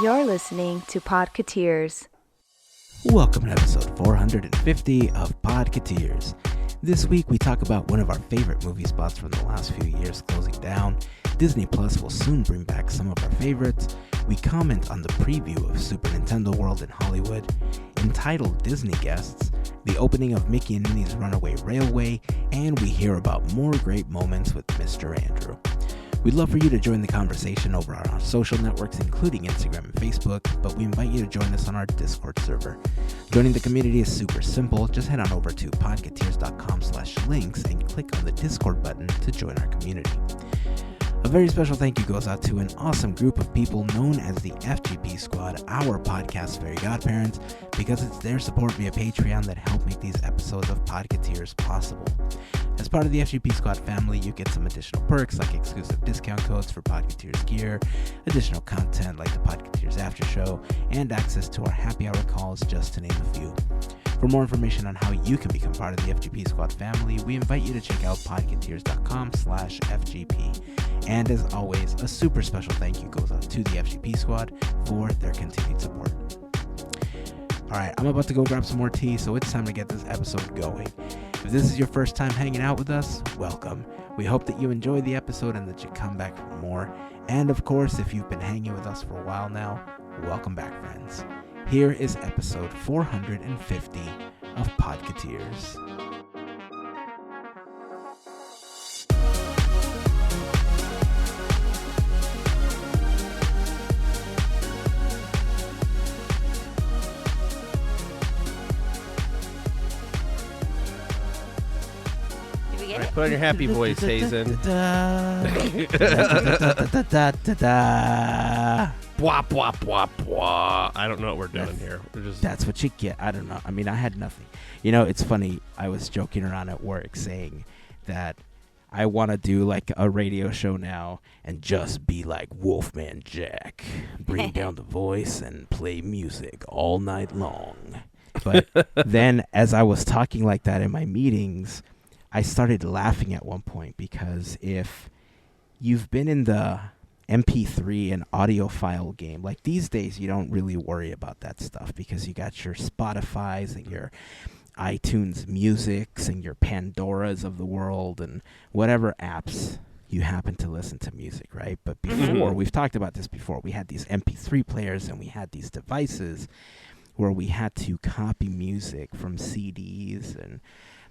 You're listening to Podketeers. Welcome to episode 450 of Podketeers. This week we talk about one of our favorite movie spots from the last few years closing down. Disney Plus will soon bring back some of our favorites. We comment on the preview of Super Nintendo World in Hollywood, entitled Disney Guests, the opening of Mickey and Minnie's Runaway Railway, and we hear about more great moments with Mr. Andrew. We'd love for you to join the conversation over on our social networks, including Instagram and Facebook, but we invite you to join us on our Discord server. Joining the community is super simple. Just head on over to podketeers.com/links and click on the Discord button to join our community. A very special thank you goes out to an awesome group of people known as the FGP Squad, our podcast Fairy Godparents, because it's their support via Patreon that help make these episodes of Podketeers possible. As part of the FGP Squad family, you get some additional perks like exclusive discount codes for Podketeers gear, additional content like the Podketeers After Show, and access to our happy hour calls, just to name a few. For more information on how you can become part of the FGP Squad family, we invite you to check out podketeers.com/FGP. And as always, a super special thank you goes out to the FGP Squad for their continued support. Alright, I'm about to go grab some more tea, so it's time to get this episode going. If this is your first time hanging out with us, welcome. We hope that you enjoy the episode and that you come back for more. And of course, if you've been hanging with us for a while now, welcome back, friends. Here is episode 450 of Podketeers. Put on your happy voice, Heyzen. Bwah, bwah, bwah, bwah. I don't know what we're doing here. That's what you get. I don't know. I mean, I had nothing. You know, it's funny. I was joking around at work saying that I want to do like a radio show now and just be like Wolfman Jack. Bring down the voice and play music all night long. But then as I was talking like that in my meetings, I started laughing at one point because if you've been in the MP3 and audiophile game, like these days you don't really worry about that stuff because you got your Spotify's and your iTunes Musics and your Pandoras of the world and whatever apps you happen to listen to music, right? But before, we've talked about this before, we had these MP3 players and we had these devices where we had to copy music from CDs and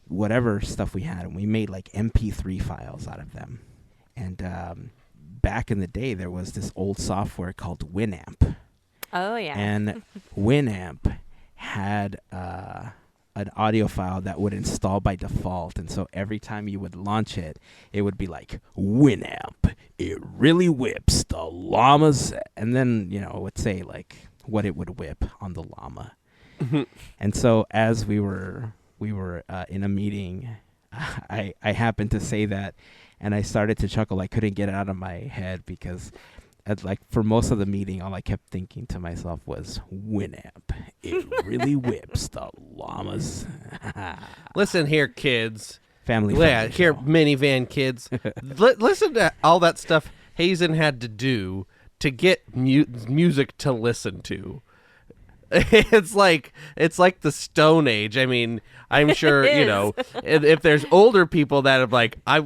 whatever stuff we had, and we made like MP3 files out of them. And back in the day, there was this old software called Winamp. Oh, yeah. And Winamp had an audio file that would install by default. And so every time you would launch it, it would be like, Winamp, it really whips the llamas. And then, you know, it would say like what it would whip on the llama. And so as we were in a meeting, I happened to say that, and I started to chuckle. I couldn't get it out of my head because, for most of the meeting, all I kept thinking to myself was, Winamp, it really whips the llamas. Listen here, kids. Family. Yeah, here, minivan kids. Listen to all that stuff Heyzen had to do to get music to listen to. It's like the Stone Age. I mean, I'm sure, you know, if there's older people that have like, I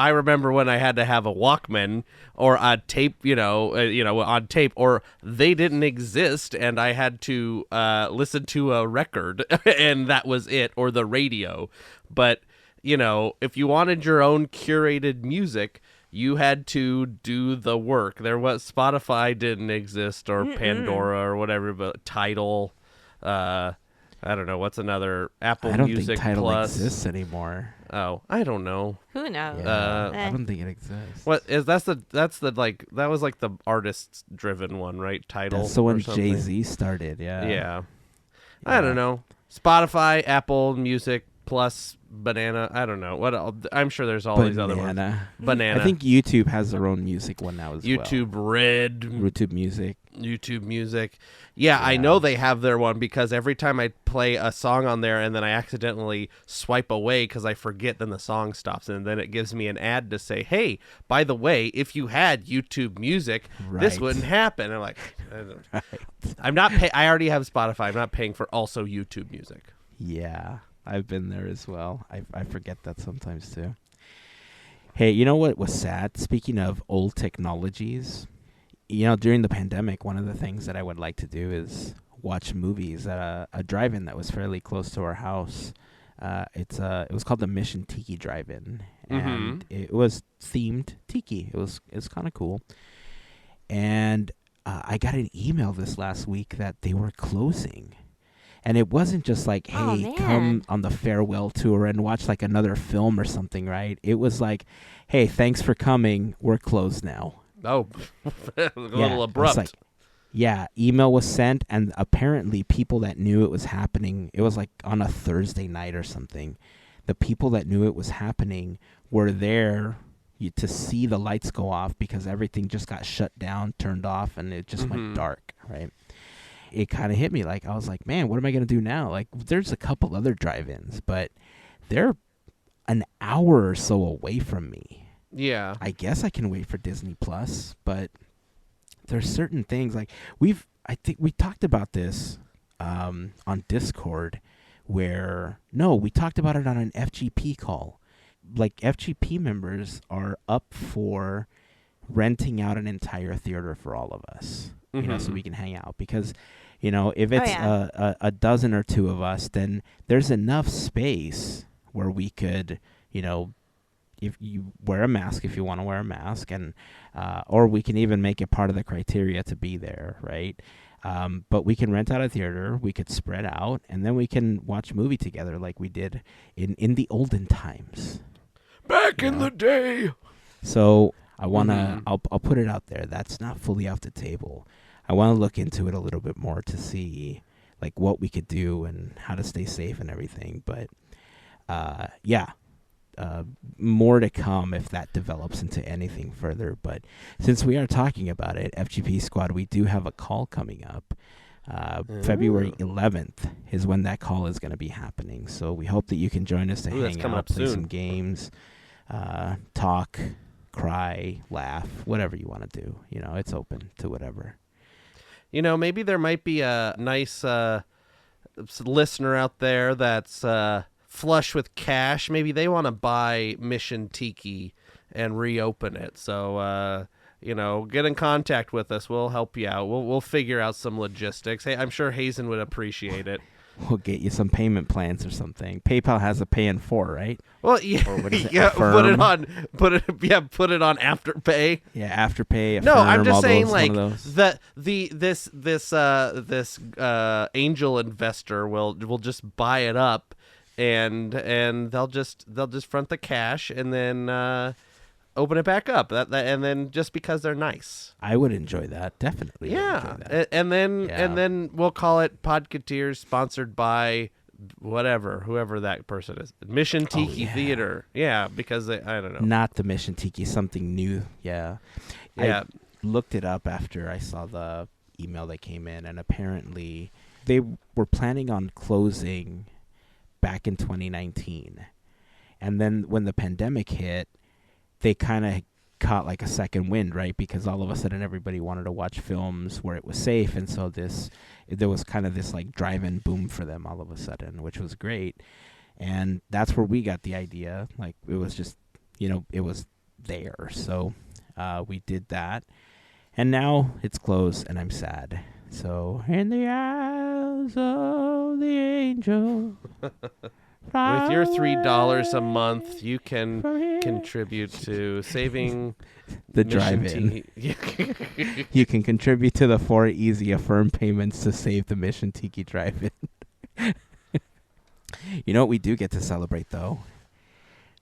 remember when I had to have a Walkman or a tape, on tape, or they didn't exist and I had to listen to a record and that was it, or the radio. But, you know, if you wanted your own curated music, you had to do the work. Spotify didn't exist, or Pandora or whatever, but Tidal. I don't know. What's another? Apple Music Plus. I don't think Tidal exists anymore. Oh, I don't know. Who knows? Yeah, I don't think it exists. What is that was like the artist driven one, right? Tidal. That's the one Jay-Z started. Yeah. I don't know. Spotify, Apple Music Plus, Banana. I don't know what else. I'm sure there's all these other ones. Banana. I think YouTube has their own music one now as YouTube well. Red. YouTube Music. YouTube Music. Yeah, I know they have their one because every time I play a song on there and then I accidentally swipe away because I forget, then the song stops and then it gives me an ad to say, hey, by the way, if you had YouTube Music, this wouldn't happen. I'm like, I'm not I already have Spotify. I'm not paying for also YouTube Music. Yeah, I've been there as well. I forget that sometimes too. Hey, you know what was sad? Speaking of old technologies, during the pandemic, one of the things that I would like to do is watch movies at a drive-in that was fairly close to our house. It was called the Mission Tiki Drive-In, and it was themed tiki. It was kind of cool. And I got an email this last week that they were closing. And it wasn't just like, hey, come on the farewell tour and watch like another film or something, right? It was like, hey, thanks for coming. We're closed now. Oh, a little abrupt. Email was sent, and apparently people that knew it was happening, it was like on a Thursday night or something. The people that knew it was happening were there to see the lights go off because everything just got shut down, turned off, and it just went dark, right? It kind of hit me. Like, I was like, man, what am I going to do now? Like, there's a couple other drive-ins, but they're an hour or so away from me. Yeah. I guess I can wait for Disney Plus, but there's certain things like I think we talked about this on Discord we talked about it on an FGP call. Like, FGP members are up for renting out an entire theater for all of us, so we can hang out because, if it's a dozen or two of us, then there's enough space where we could, if you wear a mask, if you want to wear a mask, and or we can even make it part of the criteria to be there, right? But we can rent out a theater, we could spread out, and then we can watch a movie together like we did in the olden times. Back in the day. So I want to, I'll put it out there. That's not fully off the table. I want to look into it a little bit more to see like what we could do and how to stay safe and everything. But more to come if that develops into anything further. But since we are talking about it, FGP Squad, we do have a call coming up. February 11th is when that call is going to be happening. So we hope that you can join us to hang out, play some games, talk, cry, laugh, whatever you want to do. It's open to whatever. Maybe there might be a nice listener out there that's flush with cash. Maybe they want to buy Mission Tiki and reopen it. So, get in contact with us. We'll help you out. We'll figure out some logistics. Hey, I'm sure Heyzen would appreciate it. We'll get you some payment plans or something. PayPal has a pay in 4, right? Well, yeah, or what is it, yeah. Put it on Afterpay. Yeah, Afterpay. No, I'm just saying, those, like this angel investor will just buy it up, and they'll just front the cash and then open it back up. And then just because they're nice, I would enjoy that. Definitely. Yeah, and then we'll call it Podketeers, sponsored by whoever that person is. Mission Tiki Theater. Yeah, because I don't know. Not the Mission Tiki, something new. Yeah. I looked it up after I saw the email that came in, and apparently they were planning on closing back in 2019. And then when the pandemic hit, they kind of caught like a second wind, right? Because all of a sudden everybody wanted to watch films where it was safe, and so there was kind of this like drive-in boom for them all of a sudden, which was great. And that's where we got the idea. Like, it was just, it was there. So we did that, and now it's closed, and I'm sad. So in the eyes of the angel. With your $3 a month, you can contribute to saving the drive-in. You can contribute to the 4 easy affirm payments to save the Mission Tiki drive-in. You know what we do get to celebrate, though?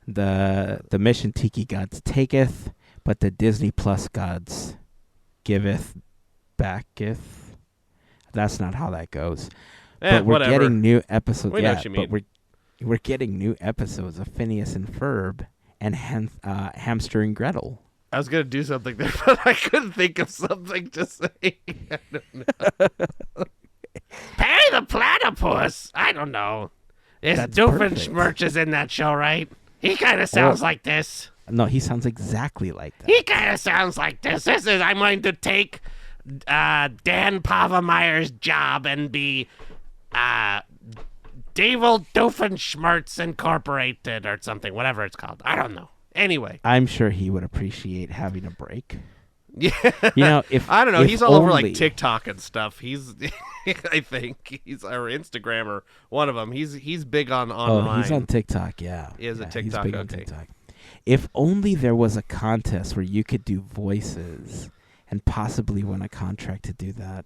The Mission Tiki gods taketh, but the Disney Plus gods giveth, backeth. That's not how that goes. But we're getting new episodes. We know what you mean. But we're getting new episodes of Phineas and Ferb and Hamster and Gretel. I was gonna do something there, but I couldn't think of something to say. I don't know. Perry the Platypus. I don't know. That's Doofenshmirtz is in that show, right? He kind of sounds like this. No, he sounds exactly like that. He kind of sounds like this. I'm going to take Dan Pavemeyer's job and be Devil Doofenshmirtz Incorporated or something, whatever it's called. I don't know. Anyway, I'm sure he would appreciate having a break. Yeah, if I don't know, if he's all over like only- TikTok and stuff. He's, I think he's or Instagram or one of them. He's big on online. Oh, he's on TikTok. Yeah, He is a Yeah, TikTok, He's big on okay. TikTok. If only there was a contest where you could do voices and possibly win a contract to do that.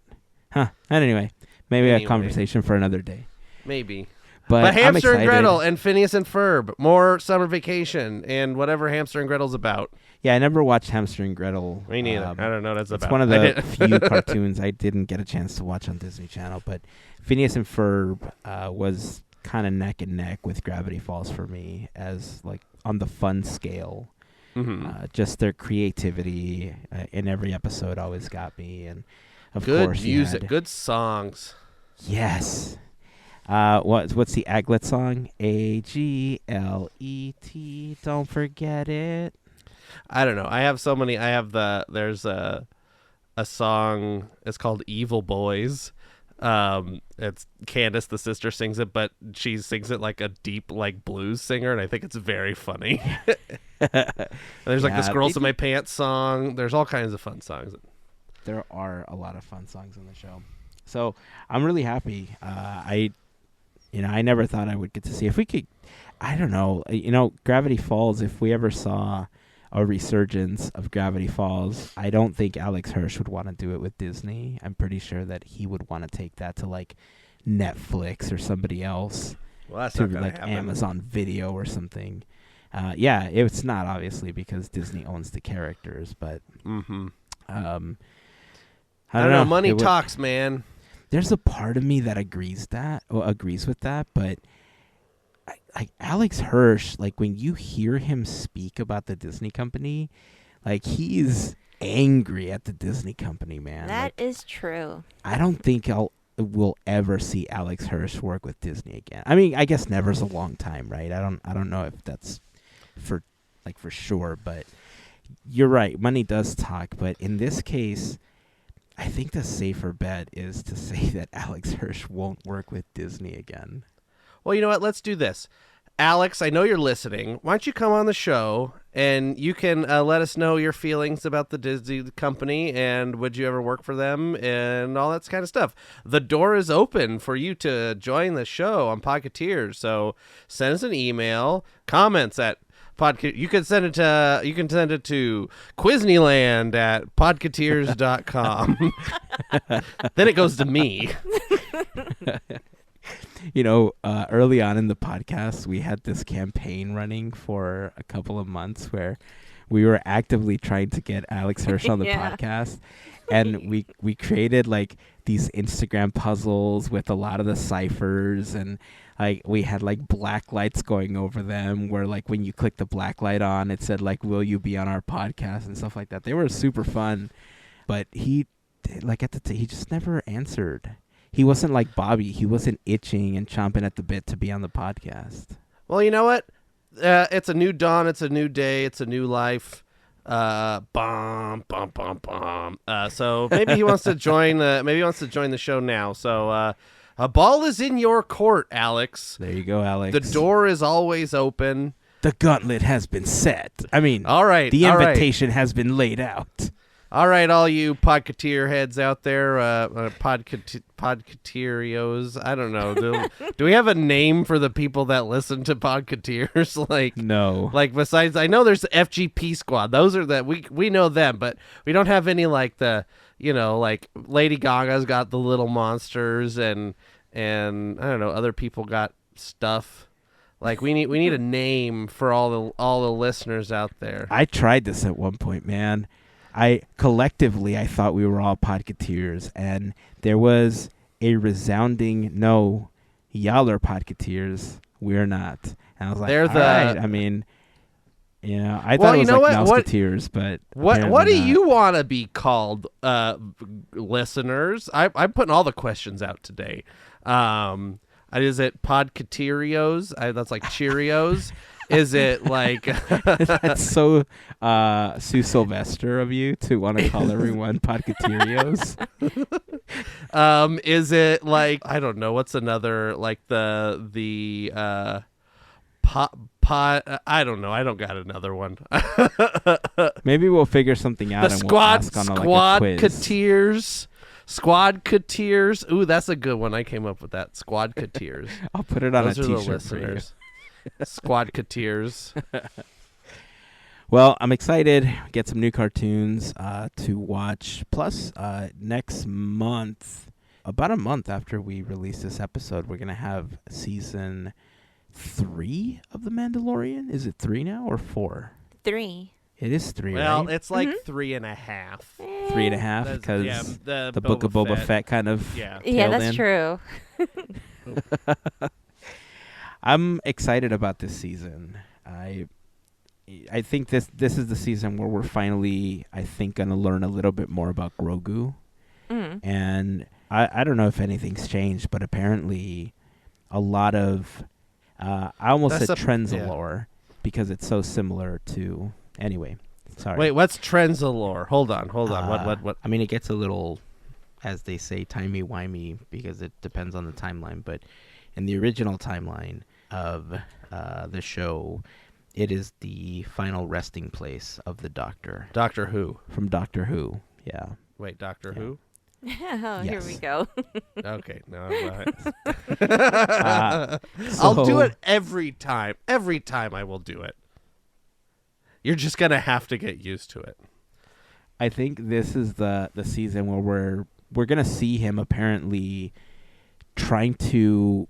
Huh. Anyway, maybe a Anyway. conversation for another day. Maybe. But I'm Hamster and excited. Gretel and Phineas and Ferb, more summer vacation and whatever Hamster and Gretel's about. Yeah, I never watched Hamster and Gretel. Me neither. I don't know what that's It's about. one of I the did- few cartoons I didn't get a chance to watch on Disney Channel. But Phineas and Ferb was kind of neck and neck with Gravity Falls for me as like on the fun scale. Mhm. Just their creativity in every episode always got me, and of Good course you music, had- good songs. Yes. What's the Aglet song? Aglet. Don't forget it. I don't know. I have so many. There's a song. It's called "Evil Boys." It's Candace, the sister, sings it, but she sings it like a deep, like blues singer, and I think it's very funny. And there's like this Yeah, "Girls they in My Pants" song. There's all kinds of fun songs. There are a lot of fun songs on the show, so I'm really happy. I never thought I would get to see if we could. I don't know. Gravity Falls. If we ever saw a resurgence of Gravity Falls, I don't think Alex Hirsch would want to do it with Disney. I'm pretty sure that he would want to take that to like Netflix or somebody else, Well, that's to not gonna like happen. Amazon Video or something. Yeah, it's not obviously because Disney owns the characters, but Mm-hmm. I I don't don't know. Money It would- talks, man. There's a part of me that agrees with that, but like Alex Hirsch, like when you hear him speak about the Disney company, like he's angry at the Disney company, man. That Like, is true. I don't think we'll ever see Alex Hirsch work with Disney again. I mean, I guess never's a long time, right? I don't know if that's for sure, but you're right. Money does talk, but in this case, I think the safer bet is to say that Alex Hirsch won't work with Disney again. Well, you know what? Let's do this. Alex, I know you're listening. Why don't you come on the show and you can let us know your feelings about the Disney company and would you ever work for them and all that kind of stuff. The door is open for you to join the show on Podketeers. So send us an email, comments at Podketeers. You can send it to Quizneyland at podketeers.com. Then it goes to me. Early on in the podcast, we had this campaign running for a couple of months where we were actively trying to get Alex Hirsch on the Yeah. podcast. And we created like these Instagram puzzles with a lot of the ciphers, and like we had like black lights going over them where like when you click the black light on, it said like, will you be on our podcast and stuff like that. They were super fun, but he just never answered. He wasn't like Bobby. He wasn't itching and chomping at the bit to be on the podcast. Well, you know what? It's a new dawn. It's a new day. It's a new life. Bum, bum, bum, bum. So maybe he wants to join. Maybe he wants to join the show now. So a ball is in your court, Alex. There you go, Alex. The door is always open. The gauntlet has been set. I mean, All right. the all right. invitation has been laid out. All right, all you Podketeer heads out there, Podketerios. I don't know. Do we have a name for the people that listen to Podketeers? No. Like besides, I know there's the FGP Squad. Those are we know them, but we don't have any like the like Lady Gaga's got the Little Monsters and I don't know, other people got stuff. Like we need a name for all the listeners out there. I tried this at one point, man. I thought we were all Podketeers, and there was a resounding no. Y'all are Podketeers. We're not. And I was like, They're all right. I mean, Yeah, I thought it was like Mouseketeers, but what do you want to be called, listeners? I'm putting all the questions out today. Is it Podketeerios? That's like Cheerios. Is it like that's so Sue Sylvester of you to want to call everyone Podketeerios? Is it like, I don't know, what's another, like the I don't know. I don't got another one. Maybe we'll figure something out. The and squad, we'll ask on like a quiz. Squadketeers. Ooh, that's a good one. I came up with that. Squadketeers. I'll put it on Those a are the t-shirt for you. listeners. Squadketeers. Well, I'm excited. Get some new cartoons to watch. Plus, next month, about a month after we release this episode, we're going to have season 3 of The Mandalorian. Is it 3 now or 4? 3. It is 3, well, right? it's like 3.5. 3.5 because the Book of Boba Fett kind of Yeah, that's in. true. I'm excited about this season. I think this is the season where we're finally, I think, going to learn a little bit more about Grogu. And I don't know if anything's changed, but apparently a lot of I almost said Trenzalore because it's so similar to. Anyway, sorry. Wait, what's Trenzalore? Hold on. What? I mean, it gets a little, as they say, timey-wimey because it depends on the timeline. But in the original timeline of the show, it is the final resting place of the Doctor. Doctor Who. From Doctor Who, yeah. Wait, Doctor Who? Here we go. Okay, no. I'll do it every time. Every time I will do it. You're just going to have to get used to it. I think this is the season where we're going to see him apparently trying to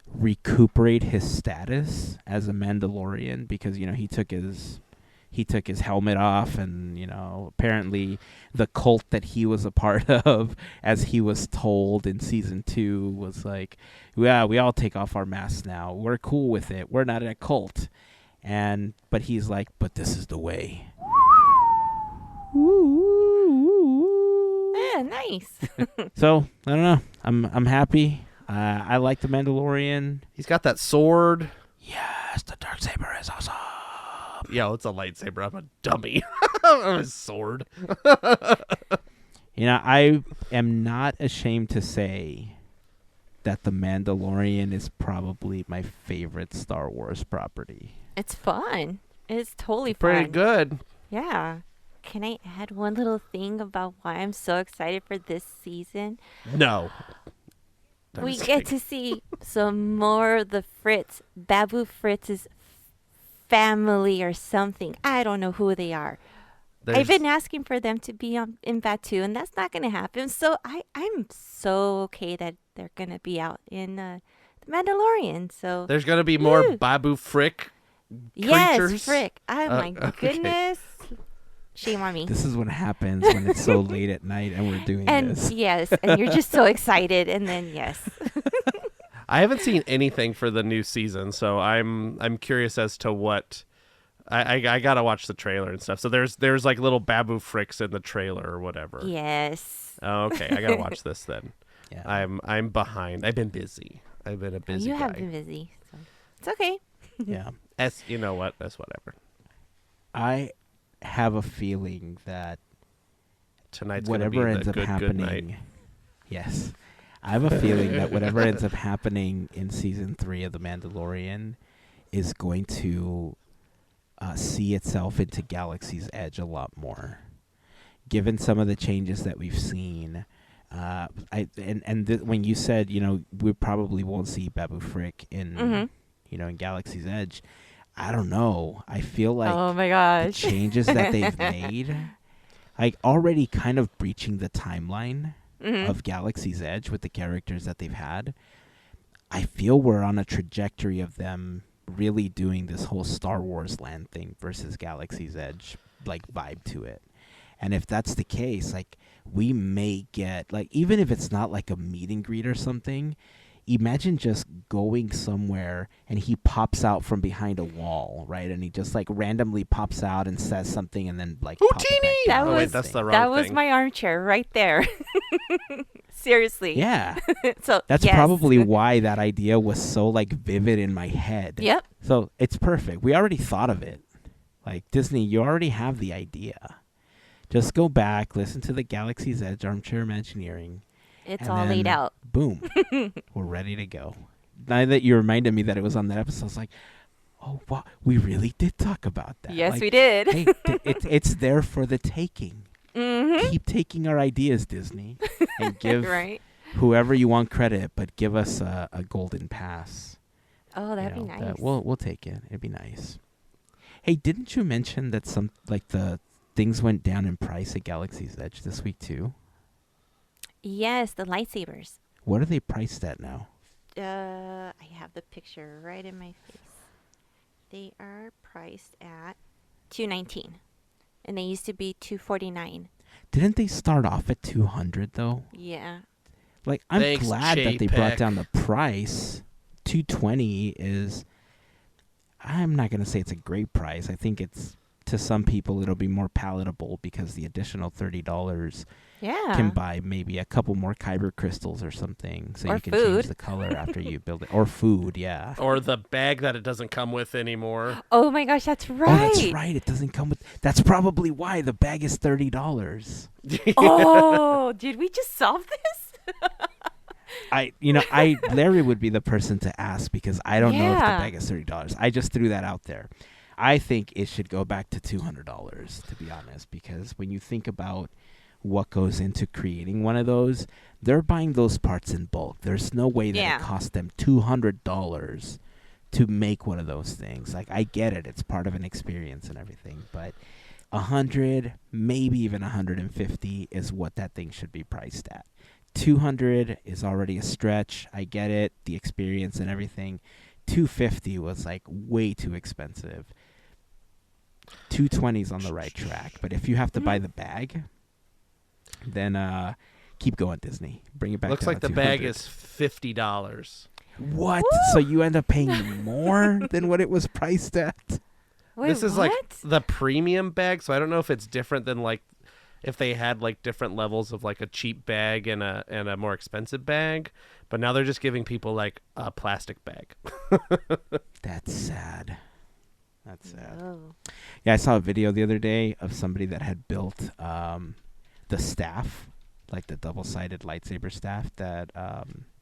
recuperate his status as a Mandalorian because, he took his helmet off and, apparently the cult that he was a part of, as he was told in season 2, was like, yeah, we all take off our masks now. We're cool with it. We're not a cult. But he's like, but this is the way. Yeah, nice. So I don't know. I'm happy. I like the Mandalorian. He's got that sword. Yes, the Darksaber is awesome. Yo, it's a lightsaber. I'm a dummy. I'm a sword. I am not ashamed to say that the Mandalorian is probably my favorite Star Wars property. It's fun. It's totally fun. Pretty good. Yeah. Can I add one little thing about why I'm so excited for this season? No. We get to see some more of the Babu Fritz's family or something. I don't know who they are. I've been asking for them to be in Batu, and that's not going to happen. So I'm so okay that they're going to be out in The Mandalorian. So there's going to be more Babu Frick creatures? Yes, Frick. Oh, my goodness. Shame on me. This is what happens when it's so late at night and we're doing this. Yes, and you're just so excited, and then yes. I haven't seen anything for the new season, so I'm curious as to what. I gotta watch the trailer and stuff. So there's like little Babu Fricks in the trailer or whatever. Yes. Oh, okay, I gotta watch this then. Yeah. I'm behind. I've been busy. I've been a busy guy. You have been busy, so it's okay. Yeah. You know what? That's whatever. I have a feeling that tonight's whatever gonna be ends up good happening. night. Yes. I have a feeling that whatever ends up happening in season 3 of The Mandalorian is going to see itself into Galaxy's Edge a lot more. Given some of the changes that we've seen, when you said, we probably won't see Babu Frick in in Galaxy's Edge, I don't know. I feel like oh my gosh, the changes that they've made, like already kind of breaching the timeline of Galaxy's Edge with the characters that they've had. I feel we're on a trajectory of them really doing this whole Star Wars land thing versus Galaxy's Edge like vibe to it. And if that's the case, like we may get, like, even if it's not like a meet and greet or something, imagine just going somewhere and he pops out from behind a wall, right? And he just like randomly pops out and says something and then like pops back down. That's the wrong That thing. was my armchair right there. Seriously. Yeah. So That's yes. probably why that idea was so like vivid in my head. Yep. So it's perfect. We already thought of it. Like Disney, you already have the idea. Just go back, listen to the Galaxy's Edge Armchair Imagineering. It's and all then, laid out. Boom. We're ready to go. Now that you reminded me that it was on that episode, I was like, oh, wow, we really did talk about that. Yes, like, we did. Hey, it's there for the taking. Mm-hmm. Keep taking our ideas, Disney, and give Right. whoever you want credit, but give us a golden pass. Oh, that'd be nice. We'll take it. It'd be nice. Hey, didn't you mention that some like the things went down in price at Galaxy's Edge this week too? Yes, the lightsabers. What are they priced at now? I have the picture right in my face. They are priced at $219, and they used to be $249. Didn't they start off at $200 though? Yeah. Like I'm Thanks, glad that they brought JPEG. down the price. $220 is. I'm not gonna say it's a great price. I think it's to some people it'll be more palatable because the additional $30 Yeah. can buy maybe a couple more kyber crystals or something, so Or you can food. change the color after you build it, or food. Yeah. Or the bag that it doesn't come with anymore. Oh my gosh, that's right. Oh, that's right. It doesn't come with. That's probably why the bag is $30. Oh, did we just solve this? Larry would be the person to ask because I don't know if the Yeah. bag is $30. I just threw that out there. I think it should go back to $200, to be honest, because when you think about what goes into creating one of those, they're buying those parts in bulk. There's no way that Yeah. it costs them $200 to make one of those things. Like, I get it. It's part of an experience and everything, but 100, maybe even 150 is what that thing should be priced at. 200 is already a stretch. I get it, the experience and everything. 250 was like way too expensive. 220 is on the right track, but if you have to buy the bag, then keep going, Disney. Bring it back. Looks down like to the bag 200. is $50. What? So you end up paying more than what it was priced at? Wait, This is what? like the premium bag, so I don't know if it's different than like if they had like different levels of like a cheap bag and a more expensive bag, but now they're just giving people like a plastic bag. That's sad. That's sad. Oh. Yeah, I saw a video the other day of somebody that had built the staff, like the double-sided lightsaber staff that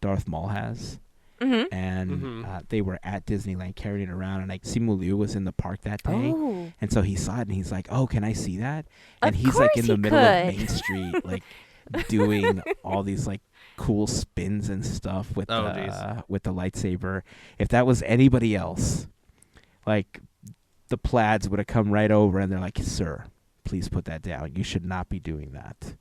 Darth Maul has. Mm-hmm. And they were at Disneyland carrying it around, and like Simu Liu was in the park that day, Oh. and so he saw it and he's like, "Oh, can I see that?" And Of he's like in course the he middle of could. Main Street, like doing all these like cool spins and stuff with the lightsaber. If that was anybody else, like the plaids would have come right over and they're like, "Sir, please put that down. You should not be doing that."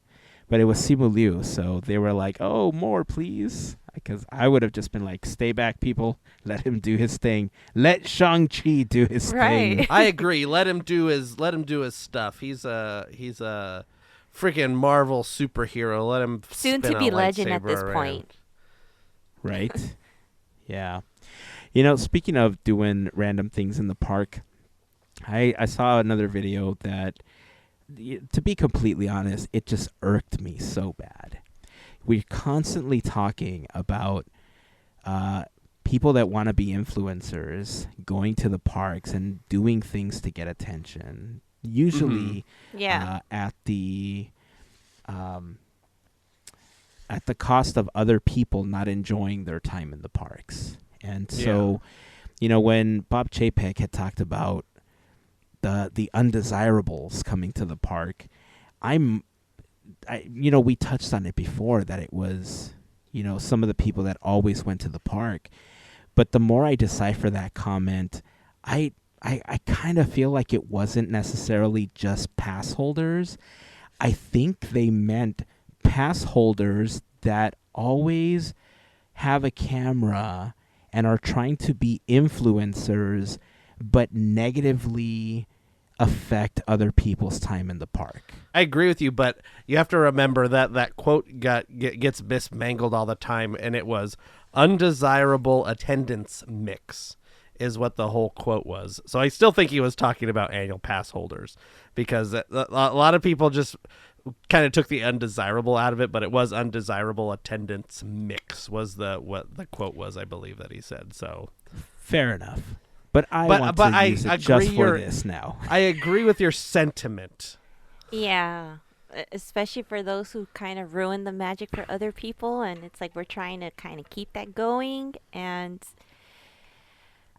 But it was Simu Liu, so they were like, "Oh, more, please." Because I would have just been like, "Stay back, people. Let him do his thing. Let Shang-Chi do his Right. thing." I agree. Let him do his stuff. He's a freaking Marvel superhero. Let him Soon spin to a be legend at lightsaber this around. point. Right? Yeah. You know, speaking of doing random things in the park, I saw another video that, to be completely honest, it just irked me so bad. We're constantly talking about people that want to be influencers going to the parks and doing things to get attention, usually Yeah. at the cost of other people not enjoying their time in the parks. And so, when Bob Chapek had talked about the undesirables coming to the park, we touched on it before that it was, some of the people that always went to the park. But the more I decipher that comment, I kind of feel like it wasn't necessarily just pass holders. I think they meant pass holders that always have a camera and are trying to be influencers, but negatively affect other people's time in the park. I agree with you, but you have to remember that quote gets mismangled all the time, and it was undesirable attendance mix is what the whole quote was. So I still think he was talking about annual pass holders, because a lot of people just kind of took the undesirable out of it, but it was undesirable attendance mix was what the quote was, I believe, that he said. So fair enough. But I use it just for this now. I agree with your sentiment. Yeah, especially for those who kind of ruin the magic for other people, and it's like we're trying to kind of keep that going, and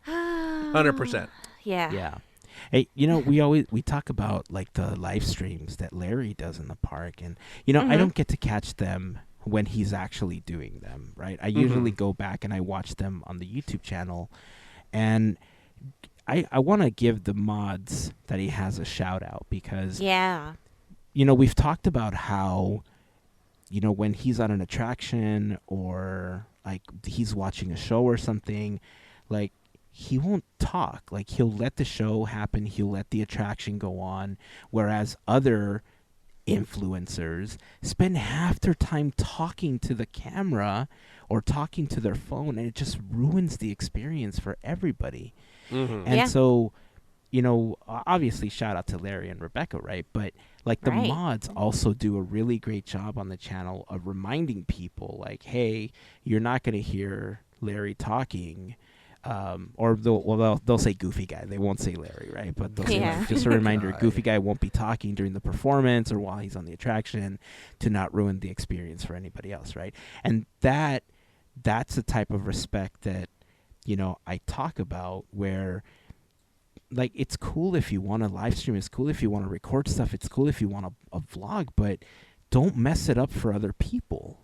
100%. Yeah. Yeah. Hey, we talk about like the live streams that Larry does in the park, and I don't get to catch them when he's actually doing them, right? I usually go back and I watch them on the YouTube channel, and I want to give the mods that he has a shout out, because we've talked about how when he's on an attraction or like he's watching a show or something, like he won't talk. Like he'll let the show happen, he'll let the attraction go on, whereas other influencers spend half their time talking to the camera or talking to their phone, and it just ruins the experience for everybody. And so, obviously shout out to Larry and Rebecca, right? But like the mods also do a really great job on the channel of reminding people like, hey, you're not going to hear Larry talking. Or they'll say Goofy Guy. They won't say Larry, right? But they'll say, like, just a reminder, Goofy Guy won't be talking during the performance or while he's on the attraction, to not ruin the experience for anybody else, right? And that's the type of respect that, I talk about, where like it's cool if you want to live stream, it's cool if you want to record stuff, it's cool if you want a vlog, but don't mess it up for other people.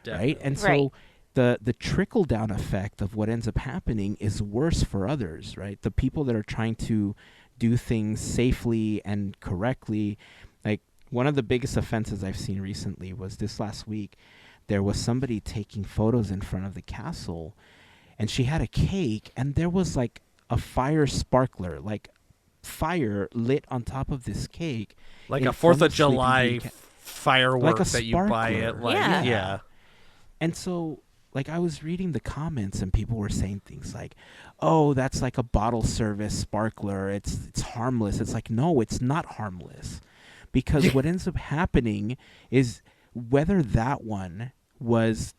Definitely. Right? And so the trickle down effect of what ends up happening is worse for others, right? The people that are trying to do things safely and correctly. Like one of the biggest offenses I've seen recently was this last week. There was somebody taking photos in front of the castle, and she had a cake, and there was like a fire sparkler, like fire lit on top of this cake. Like a 4th of July firework like that you buy at yeah. And so like I was reading the comments, and people were saying things like, oh, that's like a bottle service sparkler, it's harmless. It's like, no, it's not harmless, because what ends up happening is whether that one was,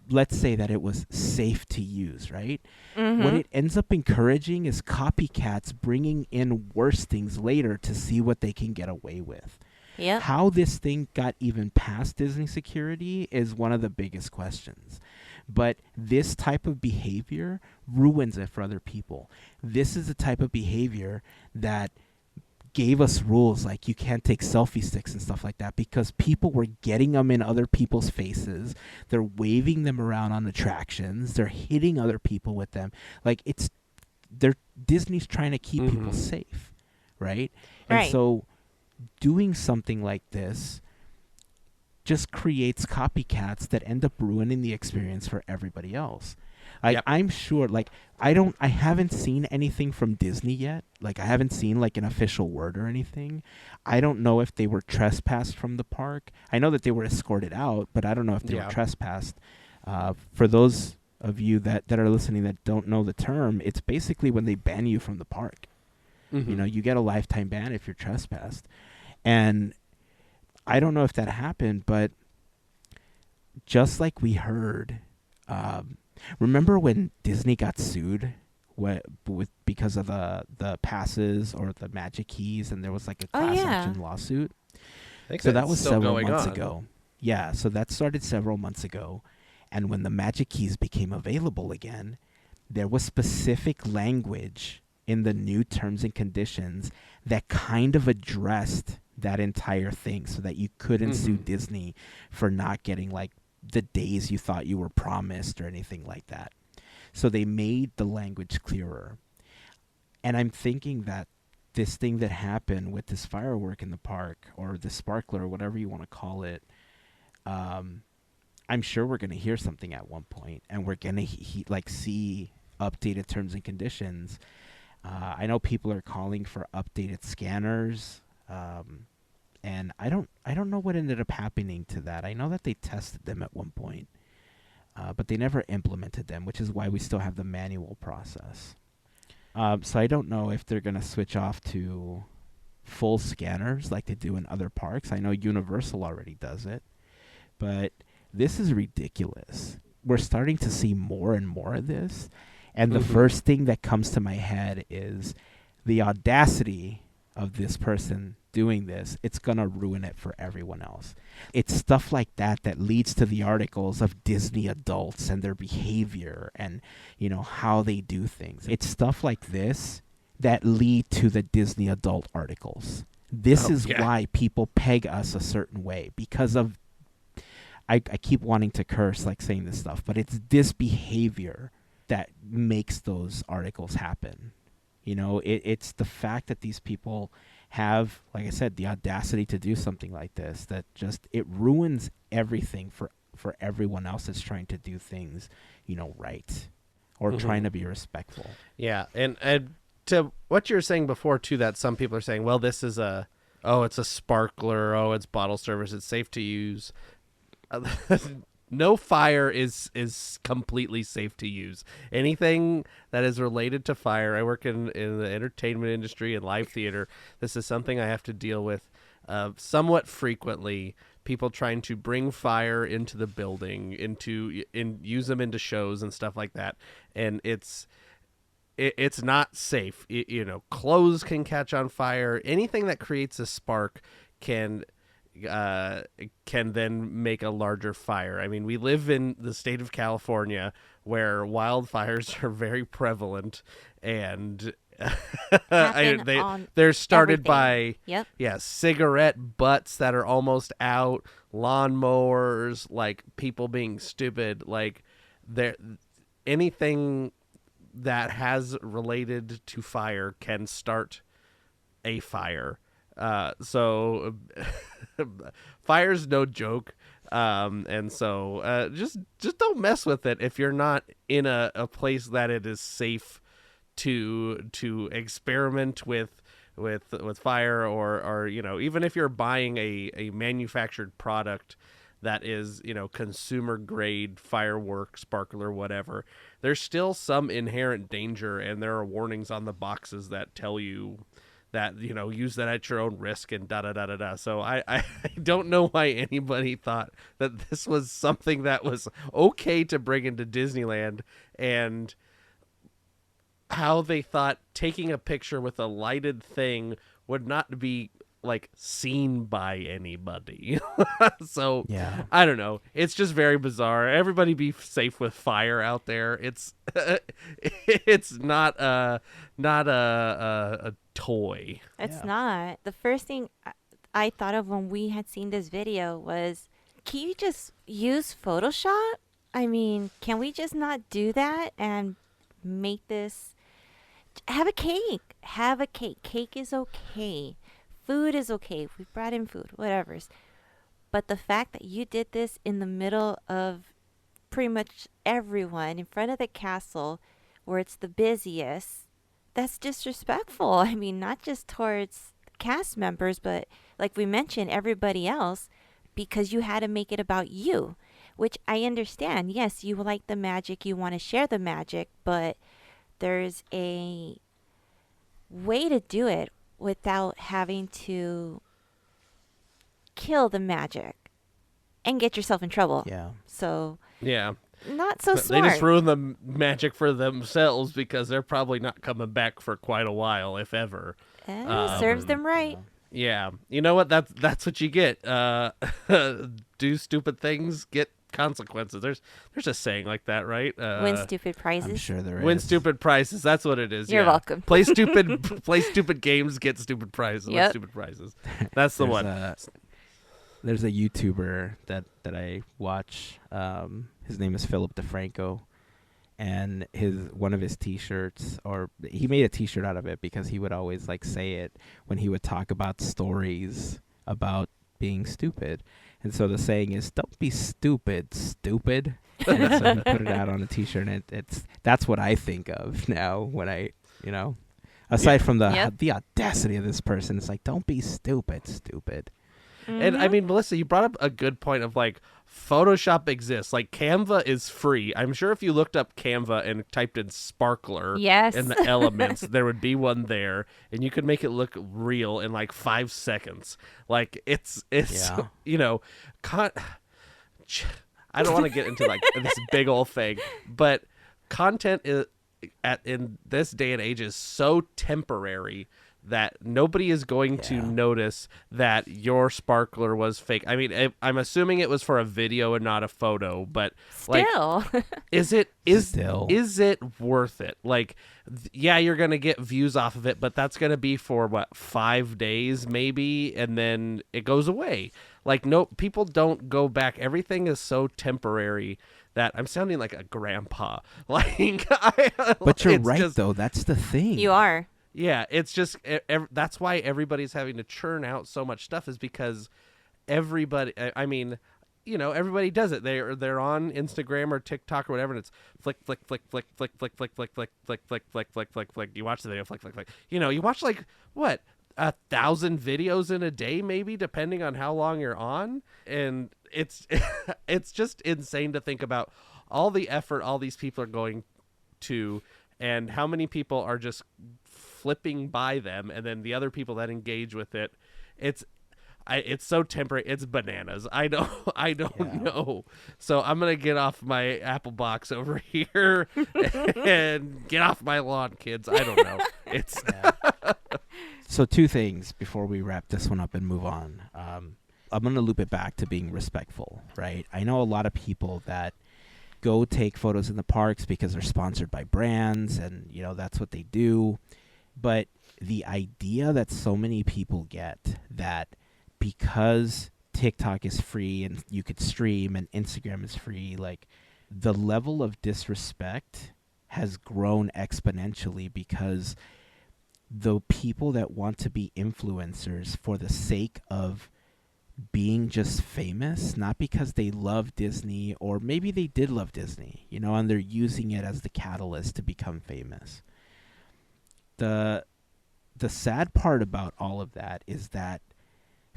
let's say that it was safe to use, right? What it ends up encouraging is copycats bringing in worse things later to see what they can get away with. Yeah. How this thing got even past Disney security is one of the biggest questions. But this type of behavior ruins it for other people. This is the type of behavior that gave us rules like you can't take selfie sticks and stuff like that, because people were getting them in other people's faces. They're waving them around on attractions. They're hitting other people with them. Like Disney's trying to keep people safe, right? And so doing something like this just creates copycats that end up ruining the experience for everybody else. I'm sure, like, I haven't seen anything from Disney yet. Like, I haven't seen, like, an official word or anything. I don't know if they were trespassed from the park. I know that they were escorted out, but I don't know if they were trespassed. For those of you that are listening that don't know the term, it's basically when they ban you from the park. You get a lifetime ban if you're trespassed. And I don't know if that happened, but just like we heard... remember when Disney got sued because of the passes or the magic keys, and there was like a class action lawsuit? So that was several months ago. Yeah, so that started several months ago. And when the magic keys became available again, there was specific language in the new terms and conditions that kind of addressed that entire thing, so that you couldn't sue Disney for not getting like the days you thought you were promised or anything like that. So they made the language clearer. And I'm thinking that this thing that happened with this firework in the park, or the sparkler, or whatever you want to call it, I'm sure we're going to hear something at one point, and we're going to see updated terms and conditions. I know people are calling for updated scanners, and I don't know what ended up happening to that. I know that they tested them at one point, but they never implemented them, which is why we still have the manual process. So I don't know if they're going to switch off to full scanners like they do in other parks. I know Universal already does it, but this is ridiculous. We're starting to see more and more of this, and the first thing that comes to my head is the audacity of this person doing this. It's going to ruin it for everyone else. It's stuff like that that leads to the articles of Disney adults and their behavior and, you know, how they do things. It's stuff like this that lead to the Disney adult articles. This is why people peg us a certain way, because of, I keep wanting to curse like saying this stuff, but it's this behavior that makes those articles happen. You know, it's the fact that these people have, like I said, the audacity to do something like this that just, it ruins everything for everyone else that's trying to do things, you know, right, or trying to be respectful. Yeah, and to what you were saying before too, that some people are saying, well, this is it's a sparkler, it's bottle service, it's safe to use. No fire is completely safe to use. Anything that is related to fire, I work in the entertainment industry and live theater. This is something I have to deal with somewhat frequently. People trying to bring fire into the building, use them into shows and stuff like that, and it's not safe. You know, clothes can catch on fire. Anything that creates a spark can then make a larger fire. I mean, we live in the state of California where wildfires are very prevalent, and they're started by cigarette butts that are almost out, lawnmowers, like people being stupid, like anything that has related to fire can start a fire. So fire's no joke. And so just don't mess with it if you're not in a place that it is safe to experiment with fire, or you know, even if you're buying a manufactured product that is, you know, consumer grade firework, sparkler, whatever, there's still some inherent danger, and there are warnings on the boxes that tell you that, you know, use that at your own risk and da-da-da-da-da. So I don't know why anybody thought that this was something that was okay to bring into Disneyland, and how they thought taking a picture with a lighted thing would not be, like, seen by anybody. So, yeah. I don't know. It's just very bizarre. Everybody be safe with fire out there. It's not a toy. It's not. The first thing I thought of when we had seen this video was, can you just use Photoshop? I mean, can we just not do that and make this? Have a cake. Have a cake. Cake is okay. Food is okay. We brought in food, whatever. But the fact that you did this in the middle of pretty much everyone, in front of the castle, where it's the busiest, that's disrespectful. I mean, not just towards cast members, but like we mentioned, everybody else, because you had to make it about you, which I understand. Yes, you like the magic, you want to share the magic, but there's a way to do it without having to kill the magic and get yourself in trouble. Yeah. So, yeah. Not so smart. They just ruin the magic for themselves because they're probably not coming back for quite a while, if ever. Serves them right. Yeah. You know what? That's what you get. Do stupid things, get consequences. There's a saying like that, right? Win stupid prizes. I'm sure there is. Win stupid prizes. That's what it is. You're welcome. Play stupid games, get stupid prizes. Yep. Win stupid prizes. That's the one. There's a YouTuber that I watch. His name is Philip DeFranco, and one of his T-shirts, or he made a T-shirt out of it because he would always like say it when he would talk about stories about being stupid. And so the saying is, "Don't be stupid, stupid." And so he put it out on a T-shirt, and that's what I think of now when Aside from the audacity of this person, it's like, don't be stupid. Mm-hmm. And I mean, Melissa, you brought up a good point of like Photoshop exists. Like Canva is free. I'm sure if you looked up Canva and typed in sparkler in the elements, there would be one there, and you could make it look real in like 5 seconds. Like it's you know, I don't want to get into like this big old thing, but content in this day and age is so temporary that nobody is going to notice that your sparkler was fake. I mean, I'm assuming it was for a video and not a photo, but still, like, is it worth it? Like, you're gonna get views off of it, but that's gonna be for what, 5 days maybe, and then it goes away. Like, no, people don't go back. Everything is so temporary that I'm sounding like a grandpa. Like, but you're right though. That's the thing. You are. Yeah, it's just that's why everybody's having to churn out so much stuff, is because everybody. I mean, you know, everybody does it. They're on Instagram or TikTok or whatever, and it's flick, flick, flick, flick, flick, flick, flick, flick, flick, flick, flick, flick, flick, flick, flick. You watch the video, flick, flick, flick. You know, you watch like what, 1,000 videos in a day, maybe, depending on how long you're on, and it's it's just insane to think about all the effort all these people are going to, and how many people are just flipping by them, and then the other people that engage with it, it's so temporary. It's bananas. I don't know. So I'm gonna get off my Apple box over here and get off my lawn, kids. I don't know. It's So 2 things before we wrap this one up and move on. I'm gonna loop it back to being respectful, right? I know a lot of people that go take photos in the parks because they're sponsored by brands, and you know that's what they do. But the idea that so many people get that because TikTok is free and you could stream and Instagram is free, like, the level of disrespect has grown exponentially, because the people that want to be influencers for the sake of being just famous, not because they love Disney, or maybe they did love Disney, you know, and they're using it as the catalyst to become famous. The sad part about all of that is that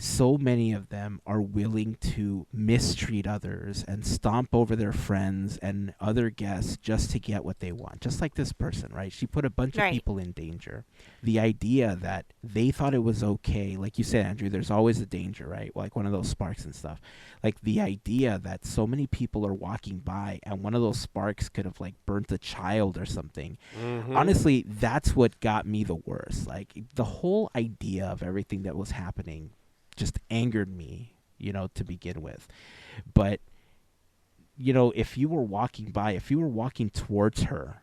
so many of them are willing to mistreat others and stomp over their friends and other guests just to get what they want. Just like this person, right? She put a bunch of people in danger. The idea that they thought it was okay, like you said, Andrew, there's always a danger, right? Like one of those sparks and stuff. Like the idea that so many people are walking by and one of those sparks could have like burnt a child or something. Mm-hmm. Honestly, that's what got me the worst. Like the whole idea of everything that was happening just angered me, you know, to begin with. But, you know, if you were walking towards her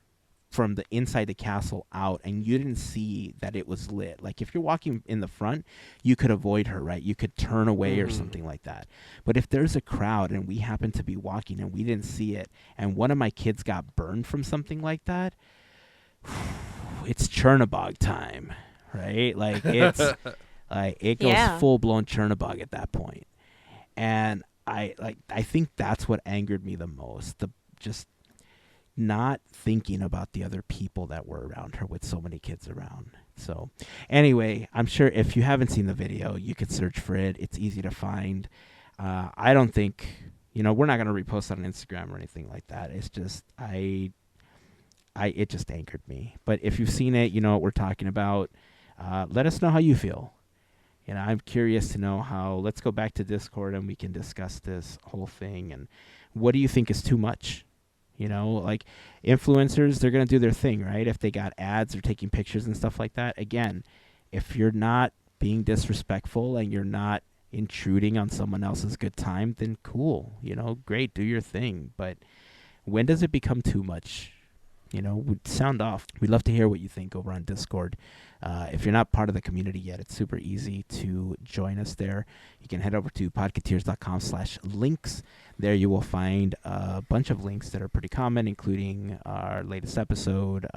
from the inside the castle out and you didn't see that it was lit, like if you're walking in the front, you could avoid her, right? You could turn away or something like that. But if there's a crowd and we happen to be walking and we didn't see it, and one of my kids got burned from something like that, it's Chernobog time, right? Like it's it goes full blown Chernobog at that point. And I think that's what angered me the most. The just not thinking about the other people that were around her with so many kids around. So anyway, I'm sure if you haven't seen the video, you could search for it. It's easy to find. I don't think, you know, we're not going to repost it on Instagram or anything like that. It's just, it just angered me. But if you've seen it, you know what we're talking about. Let us know how you feel. You know, I'm curious to know how. Let's go back to Discord and we can discuss this whole thing. And what do you think is too much? You know, like influencers, they're going to do their thing, right? If they got ads or taking pictures and stuff like that. Again, if you're not being disrespectful and you're not intruding on someone else's good time, then cool. You know, great, do your thing. But when does it become too much? You know, sound off. We'd love to hear what you think over on Discord. If you're not part of the community yet, it's super easy to join us there. You can head over to podketeers.com/links. There you will find a bunch of links that are pretty common, including our latest episode,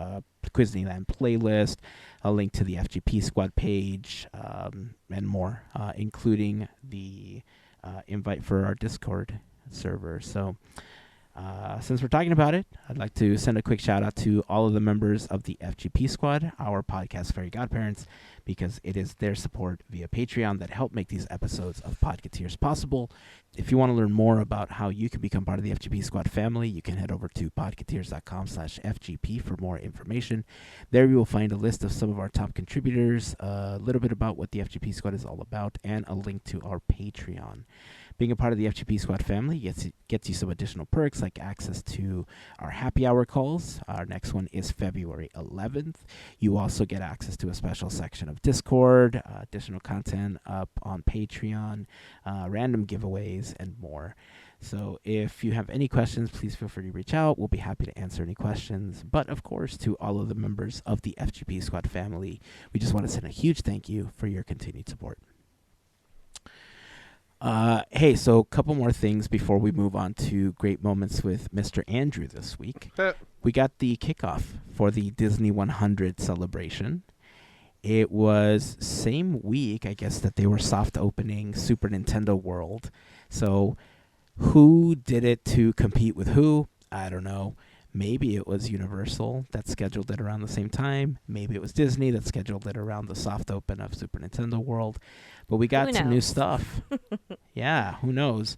Disneyland playlist, a link to the FGP Squad page, and more, including the invite for our Discord server. So Since we're talking about it, I'd like to send a quick shout out to all of the members of the FGP Squad, our podcast Fairy Godparents, because it is their support via Patreon that help make these episodes of Podketeers possible. If you want to learn more about how you can become part of the FGP Squad family, you can head over to podketeers.com/FGP for more information. There you will find a list of some of our top contributors, a little bit about what the FGP Squad is all about, and a link to our Patreon. Being a part of the FGP Squad family gets you some additional perks like access to our happy hour calls. Our next one is February 11th. You also get access to a special section of Discord, additional content up on Patreon, random giveaways, and more. So if you have any questions, please feel free to reach out. We'll be happy to answer any questions. But of course, to all of the members of the FGP Squad family, we just want to send a huge thank you for your continued support. Hey, so a couple more things before we move on to great moments with Mr. Andrew this week. We got the kickoff for the Disney 100 celebration. It was same week, I guess, that they were soft opening Super Nintendo World. So who did it to compete with who? I don't know. Maybe it was Universal that scheduled it around the same time. Maybe it was Disney that scheduled it around the soft open of Super Nintendo World. But we got some new stuff. Yeah, who knows?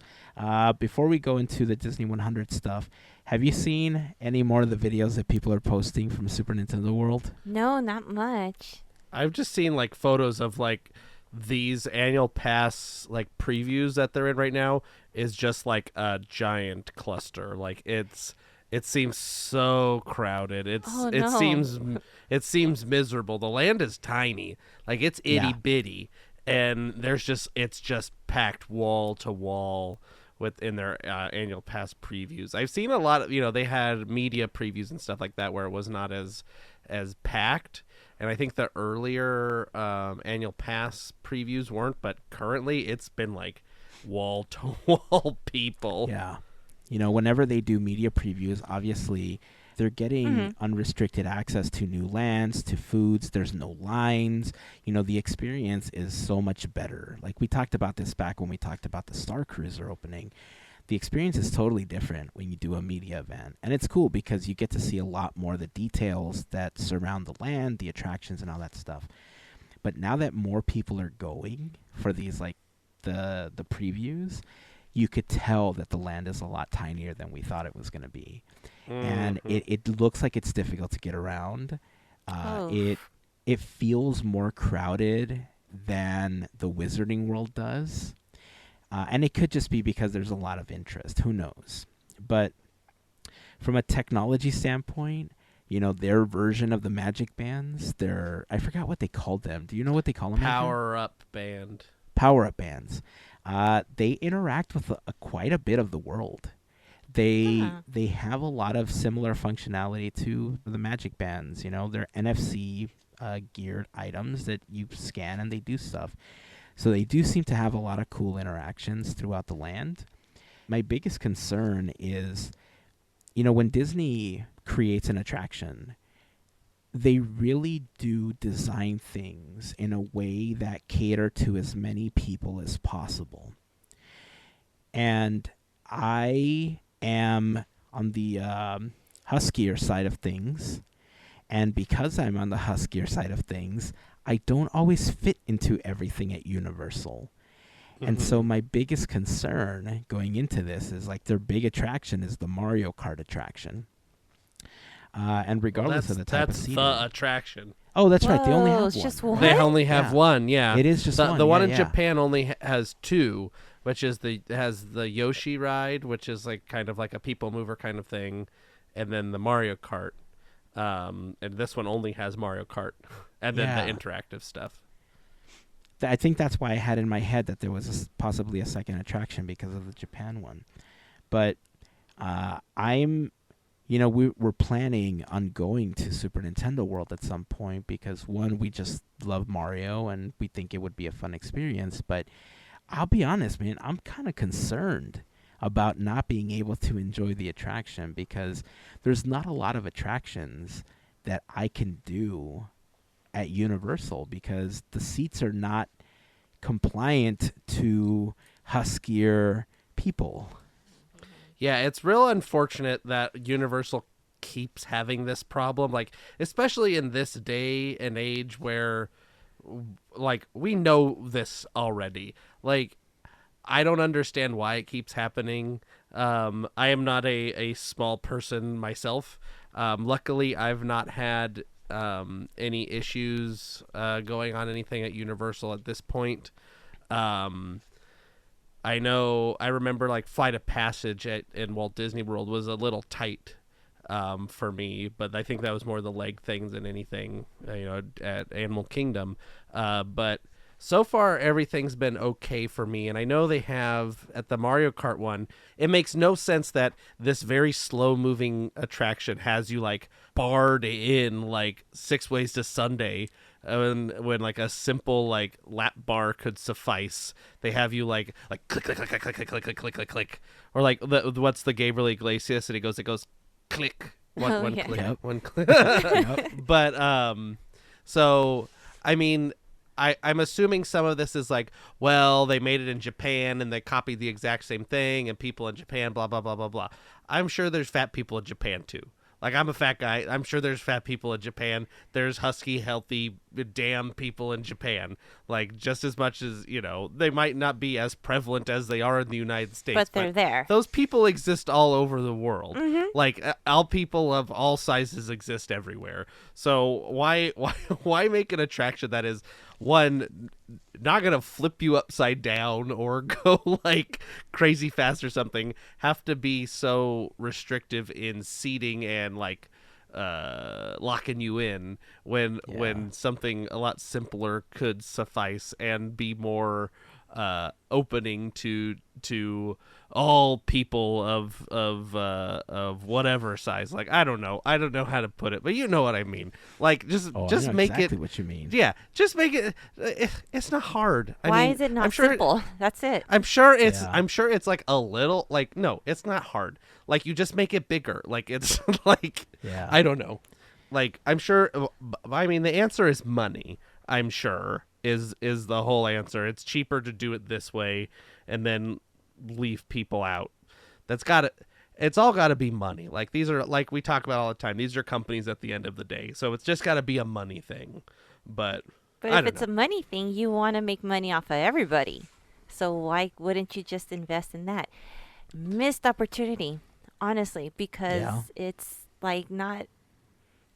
Before we go into the Disney 100 stuff, have you seen any more of the videos that people are posting from Super Nintendo World? No, not much. I've just seen like photos of like these annual pass like previews that they're in right now is just like a giant cluster. Like it seems so crowded. It seems miserable. The land is tiny. Like it's itty bitty. And it's just packed wall to wall within their annual pass previews. I've seen a lot of, they had media previews and stuff like that where it was not as packed. And I think the earlier annual pass previews weren't, but currently it's been like wall to wall people. Yeah. Whenever they do media previews, obviously they're getting unrestricted access to new lands, to foods. There's no lines. The experience is so much better. Like we talked about this back when we talked about the Star Cruiser opening. The experience is totally different when you do a media event. And it's cool because you get to see a lot more of the details that surround the land, the attractions, and all that stuff. But now that more people are going for these, like, the previews, you could tell that the land is a lot tinier than we thought it was going to be. And it looks like it's difficult to get around. It feels more crowded than the Wizarding World does. And it could just be because there's a lot of interest. Who knows? But from a technology standpoint, their version of the magic bands, I forgot what they called them. Do you know what they call them? Power-up band. Power-up bands. They interact with quite a bit of the world. They have a lot of similar functionality to the magic bands. They're NFC geared items that you scan and they do stuff. So they do seem to have a lot of cool interactions throughout the land. My biggest concern is, when Disney creates an attraction, they really do design things in a way that cater to as many people as possible. And I am on the huskier side of things. And because I'm on the huskier side of things, I don't always fit into everything at Universal. And so my biggest concern going into this is like their big attraction is the Mario Kart attraction. And regardless of the type of seating. That's the attraction. Oh, that's right. They only have it's one. just one. They only have one, yeah. It is just one. The one in Japan only has two, which is has the Yoshi ride, which is like kind of like a people mover kind of thing, and then the Mario Kart. And this one only has Mario Kart, and then the interactive stuff. I think that's why I had in my head that there was possibly a second attraction because of the Japan one. But we're planning on going to Super Nintendo World at some point because, one, we just love Mario and we think it would be a fun experience. But I'll be honest, man, I'm kind of concerned about not being able to enjoy the attraction because there's not a lot of attractions that I can do at Universal because the seats are not compliant to huskier people. Yeah, it's real unfortunate that Universal keeps having this problem, like especially in this day and age where like we know this already. Like I don't understand why it keeps happening. I am not a small person myself. Luckily, I've not had any issues going on anything at Universal at this point. I remember like Flight of Passage in Walt Disney World was a little tight for me, but I think that was more the leg things than anything, at Animal Kingdom. But so far, everything's been okay for me. And I know they have at the Mario Kart one, it makes no sense that this very slow moving attraction has you like barred in like 6 Ways to Sunday. When like a simple like lap bar could suffice, they have you like click click click click click click click click click click, or like what's the Gabriel Iglesias, and it goes click one yeah. click Yep. one click. But so I mean, I'm assuming some of this is like, well, they made it in Japan and they copied the exact same thing, and people in Japan blah blah blah blah blah. I'm sure there's fat people in Japan too. Like, I'm a fat guy. I'm sure there's fat people in Japan. There's husky, healthy, damn people in Japan. Like, just as much as, they might not be as prevalent as they are in the United States. But they're there. Those people exist all over the world. Mm-hmm. Like, all people of all sizes exist everywhere. So why make an attraction that is, one, not going to flip you upside down or go like crazy fast or something, have to be so restrictive in seating and like locking you in when something a lot simpler could suffice and be more opening to all people of whatever size. Like, I don't know how to put it, but you know what I mean. Like, just make exactly it what you mean. Yeah, just make it. It's not hard. Why is it not simple? That's it. I'm sure it's like a little like, no, it's not hard. Like, you just make it bigger. Like, it's like, I don't know. Like, I'm sure. I mean, the answer is money. I'm sure is the whole answer. It's cheaper to do it this way and then leave people out. It's all got to be money. Like, these are, like we talk about all the time, these are companies at the end of the day. So it's just got to be a money thing. But if it's a money thing, you want to make money off of everybody. So why wouldn't you just invest in that? Missed opportunity, honestly, because it's like not.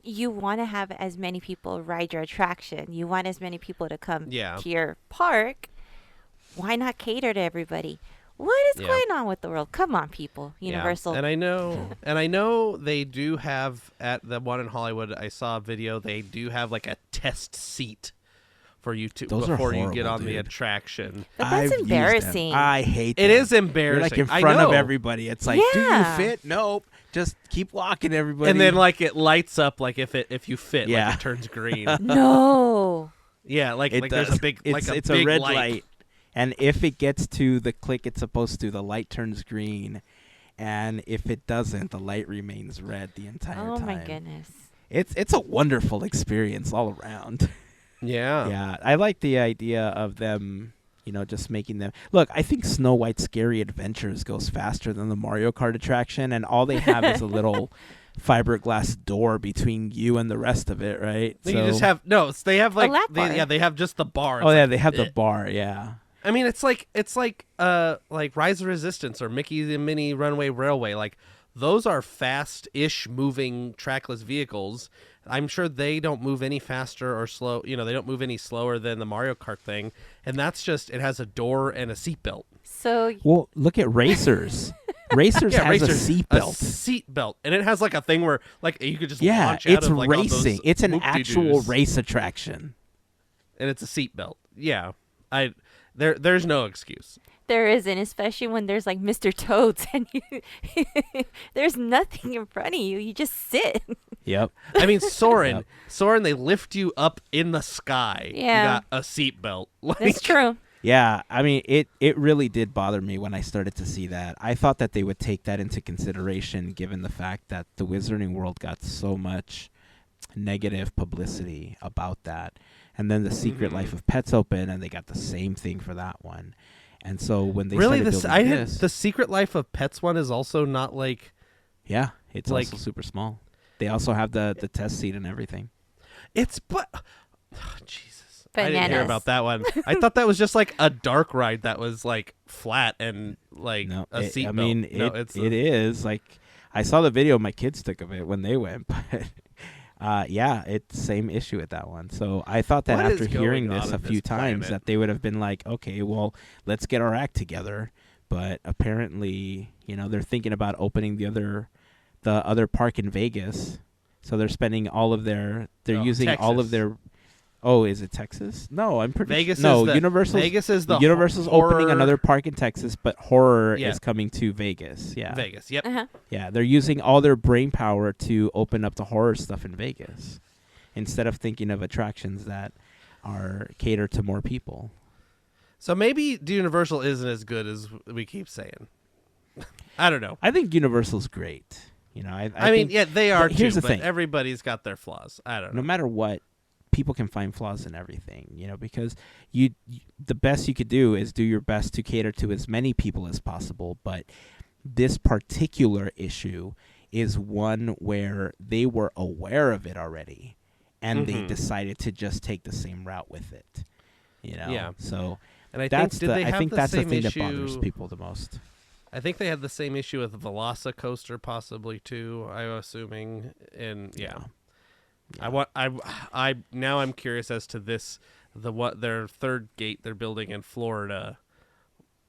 You want to have as many people ride your attraction. You want as many people to come to your park. Why not cater to everybody? What is going on with the world? Come on, people. Universal. And I know they do have at the one in Hollywood. I saw a video. They do have like a test seat for you to before you get on the attraction. But that's embarrassing. I hate it. Is embarrassing. You're like in front of everybody. It's like, do you fit? Nope. Just keep walking, everybody. And then like it lights up like if you fit, like it turns green. No. Yeah, like there's a big it's a red light. And if it gets to the click it's supposed to, the light turns green. And if it doesn't, the light remains red the entire time. Oh my goodness. It's a wonderful experience all around. Yeah. Yeah. I like the idea of them, just making them. Look, I think Snow White's Scary Adventures goes faster than the Mario Kart attraction, and all they have is a little fiberglass door between you and the rest of it, right? So you just have they have like a lap bar. They have just the bar. They have the bar, yeah. I mean, it's like Rise of Resistance or Mickey and Minnie Runaway Railway. Like, those are fast-ish moving trackless vehicles. I'm sure they don't move any faster or slow. They don't move any slower than the Mario Kart thing. And that's just, it has a door and a seatbelt. Well, look at Racers. Racers has a seatbelt. A seatbelt. And it has like a thing where like you could just launch out of like racing. all those it's an actual race attraction. And it's a seatbelt. Yeah. There's no excuse. There isn't, especially when there's like Mr. Toads and there's nothing in front of you. You just sit. Yep. I mean, Soarin', they lift you up in the sky. Yeah. You got a seatbelt. That's true. Yeah, I mean, it really did bother me when I started to see that. I thought that they would take that into consideration given the fact that the Wizarding World got so much negative publicity about that. And then the Secret Life of Pets opened, and they got the same thing for that one. And so when they really, started building this, the Secret Life of Pets one is also not like. Yeah, it's like, also super small. They also have the test seat and everything. It's Jesus. Bananas. I didn't hear about that one. I thought that was just like a dark ride that was like flat and like a seatbelt. I mean, it is like I saw the video my kids took of it when they went, but yeah, it's same issue with that one. So I thought that after hearing this a few times that they would have been like, okay, well, let's get our act together. But apparently, they're thinking about opening the other park in Vegas. So they're spending all of they're using Texas. all of their. Oh, is it Texas? No, I'm pretty Vegas. Vegas is the Universal's horror... opening another park in Texas, but horror is coming to Vegas. Yeah, Vegas. Yep. Uh-huh. Yeah, they're using all their brain power to open up the horror stuff in Vegas, instead of thinking of attractions that are catered to more people. So maybe Universal isn't as good as we keep saying. I don't know. I think Universal's great. I mean, yeah, they are too. Here's the but thing. Everybody's got their flaws. I don't know. No matter what, people can find flaws in everything, because the best you could do is do your best to cater to as many people as possible. But this particular issue is one where they were aware of it already, and they decided to just take the same route with it. Yeah. So, and I that's think that's the thing issue, that bothers people the most. I think they had the same issue with Velocicoaster possibly too. I'm assuming, and yeah. Now I'm curious as to their third gate they're building in Florida,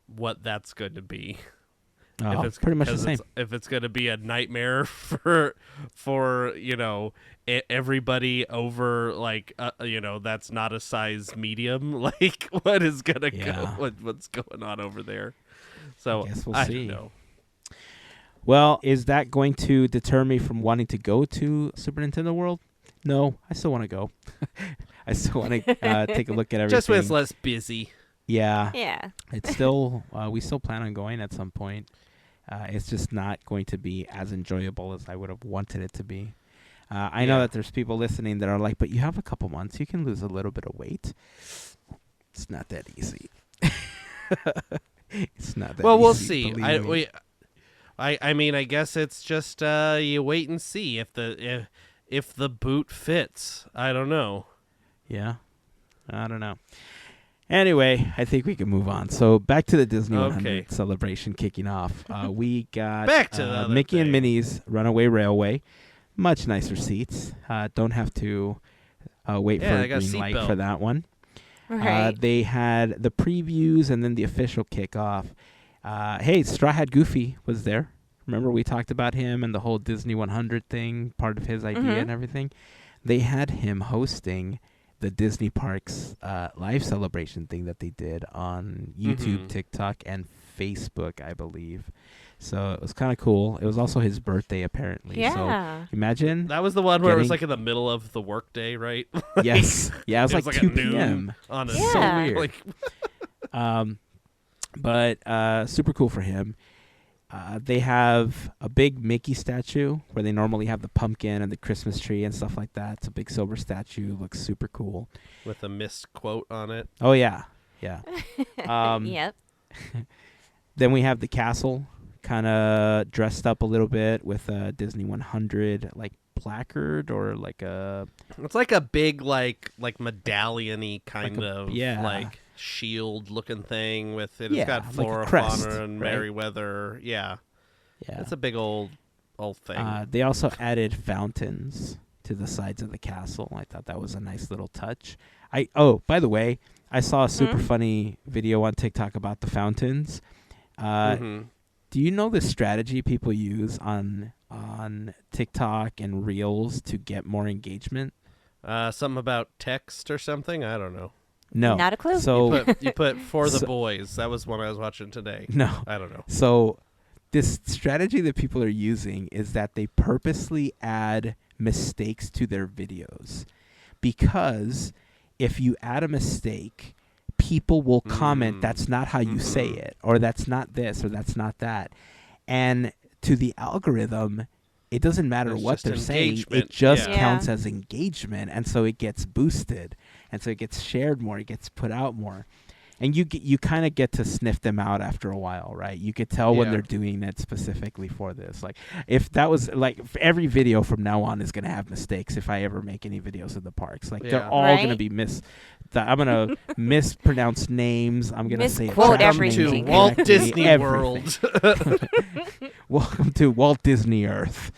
what that's going to be. If it's pretty much the same. If it's going to be a nightmare for everybody over like that's not a size medium. Like what is gonna go? What's going on over there? So I guess we'll see. Don't know. Well, is that going to deter me from wanting to go to Super Nintendo World? No, I still want to go. I still want to take a look at everything. Just when it's less busy. Yeah. Yeah. It's still we still plan on going at some point. It's just not going to be as enjoyable as I would have wanted it to be. I know that there's people listening that are like, but you have a couple months. You can lose a little bit of weight. It's not that easy. It's not that easy. Well, we'll see. I mean, I guess it's just you wait and see if the boot fits. I don't know. Yeah. I don't know. Anyway, I think we can move on. So back to the Disney 100 celebration kicking off. We got back to Mickey and Minnie's Runaway Railway. Much nicer seats. Don't have to wait for a green light for that one. Right. They had the previews and then the official kickoff. Hey, Straw Hat Goofy was there. Remember we talked about him and the whole Disney 100 thing, part of his idea and everything? They had him hosting the Disney Parks live celebration thing that they did on YouTube, TikTok, and Facebook, I believe. So it was kind of cool. It was also his birthday, apparently. Yeah. So imagine. That was the one where it was like in the middle of the workday, right? Yes. Yeah, it was like 2 p.m. On So weird. But super cool for him. They have a big Mickey statue where they normally have the pumpkin and the Christmas tree and stuff like that. It's a big silver statue. Looks super cool. With a misquote on it. Oh, yeah. Yeah. Yep. Then we have the castle kind of dressed up a little bit with a Disney 100 like placard or like a... It's like a big like medallion-y kind of yeah. like shield looking thing with it. Yeah, It's got flora, like a crest, fauna, and right? Merryweather. Yeah. Yeah. It's a big old thing. They also added fountains to the sides of the castle. I thought that was a nice little touch. By the way, I saw a super funny video on TikTok about the fountains. Do you know the strategy people use on TikTok and Reels to get more engagement? Something about text or something? I don't know. No. Not a clue. So You put for the boys. That was one I was watching today. No. I don't know. So this strategy that people are using is that they purposely add mistakes to their videos. Because if you add a mistake, people will comment, that's not how you say it, or that's not this, or that's not that. And to the algorithm, it doesn't matter It's what just they're saying. engagement. It just Yeah. counts as engagement. And so it gets boosted. And so it gets shared more. It gets put out more. And you kind of get to sniff them out after a while, right? You could tell when they're doing it specifically for this. Like, if that was like every video from now on is gonna have mistakes. If I ever make any videos of the parks, like they're all gonna be I'm gonna mispronounce names. I'm gonna say misquote everything. To Walt Disney World. Welcome to Walt Disney Earth.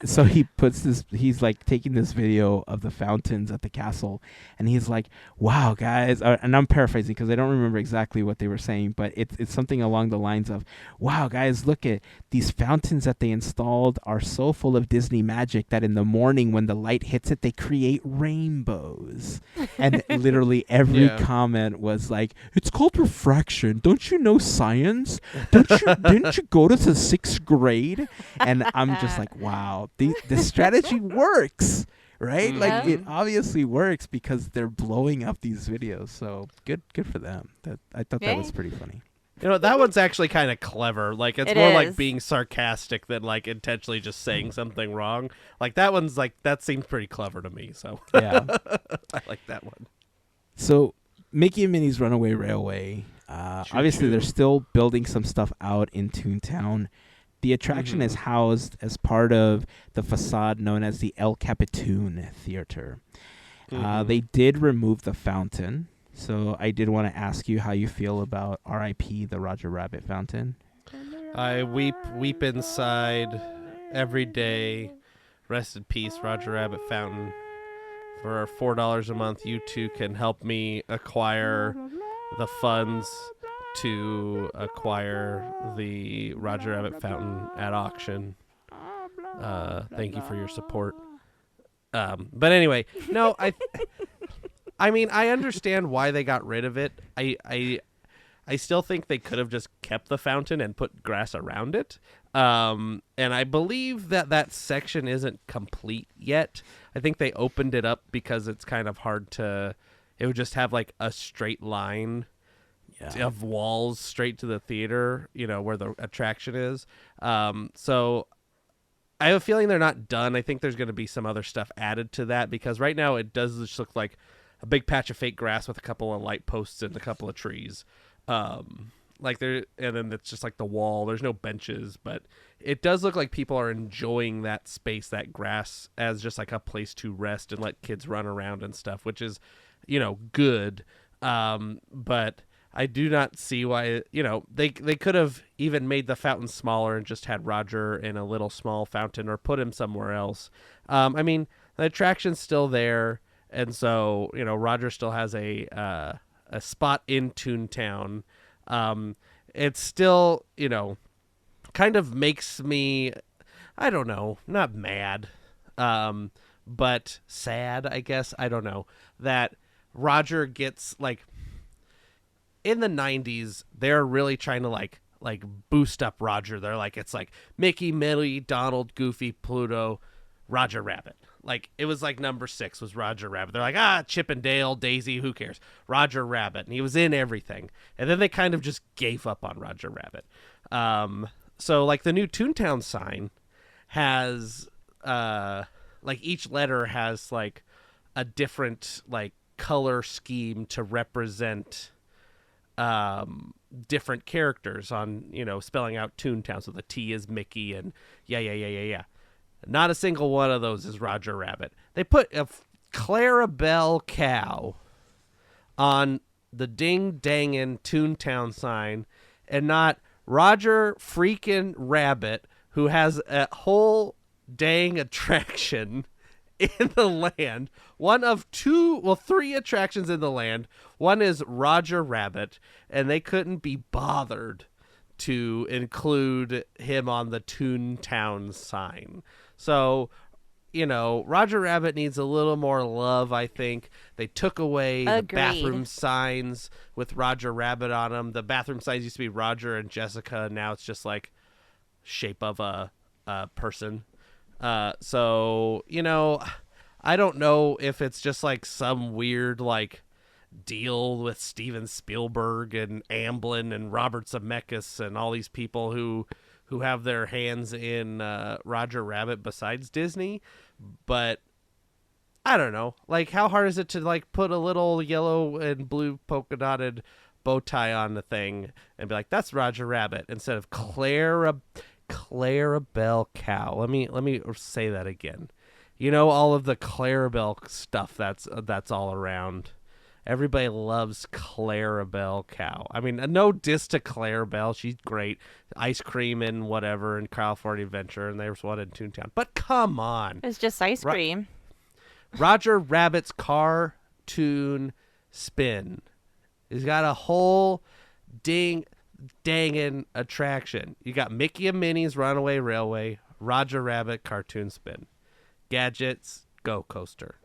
So he puts this, he's like taking this video of the fountains at the castle, and he's like, wow, guys, and I'm paraphrasing because I don't remember exactly what they were saying, but it's something along the lines of, wow, guys, look at these fountains that they installed are so full of Disney magic that in the morning when the light hits it, they create rainbows. And literally every comment was like, it's called refraction. Don't you know science? Didn't you go to the 6th grade? And I'm just like, wow. The strategy works, right? Like it obviously works because they're blowing up these videos. So good for them. I thought that was pretty funny. You know, that one's actually kind of clever. Like it's more like being sarcastic than like intentionally just saying something wrong. Like that one's like that seems pretty clever to me. So yeah, I like that one. So Mickey and Minnie's Runaway Railway. Obviously, they're still building some stuff out in Toontown. The attraction is housed as part of the facade known as the El Capitan Theater. They did remove the fountain, so I did want to ask you how you feel about R.I.P. the Roger Rabbit fountain. I weep inside every day. Rest in peace, Roger Rabbit fountain. For $4 a month, you two can help me acquire the funds to acquire the Roger Rabbit fountain at auction. Thank you for your support. But anyway, no, I mean, I understand why they got rid of it. I still think they could have just kept the fountain and put grass around it. And I believe that section isn't complete yet. I think they opened it up because it's kind of hard to. It would just have like a straight line of walls straight to the theater, you know, where the attraction is. So I have a feeling they're not done. I think there's going to be some other stuff added to that because right now it does just look like a big patch of fake grass with a couple of light posts and a couple of trees. Like there, and then it's just like the wall. There's no benches, but it does look like people are enjoying that space, that grass, as just like a place to rest and let kids run around and stuff, which is, you know, good. But I do not see why, you know, they could have even made the fountain smaller and just had Roger in a little small fountain or put him somewhere else. I mean, the attraction's still there, and so, you know, Roger still has a spot in Toontown. It's still, you know, kind of makes me, I don't know, not mad, but sad, I guess. I don't know, that Roger gets, like, in the 90s, they're really trying to like boost up Roger. They're like, it's like Mickey, Minnie, Donald, Goofy, Pluto, Roger Rabbit. Like it was like number 6 was Roger Rabbit. They're like, Chip and Dale, Daisy, who cares? Roger Rabbit. And he was in everything. And then they kind of just gave up on Roger Rabbit. So like the new Toontown sign has like each letter has like a different like color scheme to represent different characters on, you know, spelling out Toontown. So the T is Mickey and yeah. Not a single one of those is Roger Rabbit. They put a Clarabelle cow on the ding-dangin' Toontown sign and not Roger freaking Rabbit, who has a whole dang attraction in the land. One of 3 attractions in the land. One is Roger Rabbit, and they couldn't be bothered to include him on the Toontown sign. So, you know, Roger Rabbit needs a little more love, I think. They took away the bathroom signs with Roger Rabbit on them. The bathroom signs used to be Roger and Jessica, and now it's just like shape of a person. So, you know, I don't know if it's just like some weird like deal with Steven Spielberg and Amblin and Robert Zemeckis and all these people who have their hands in Roger Rabbit besides Disney. But I don't know. Like, how hard is it to like put a little yellow and blue polka dotted bow tie on the thing and be like, that's Roger Rabbit instead of Clarabelle Cow. Let me say that again. You know, all of the Clarabelle stuff that's all around. Everybody loves Clarabelle Cow. I mean, no diss to Clarabelle. She's great. Ice cream and whatever and California Adventure, and there's one in Toontown. But come on. It's just ice cream. Roger Rabbit's cartoon spin. He's got a whole dangin' attraction. You got Mickey and Minnie's Runaway Railway, Roger Rabbit cartoon spin. Gadgets Go Coaster.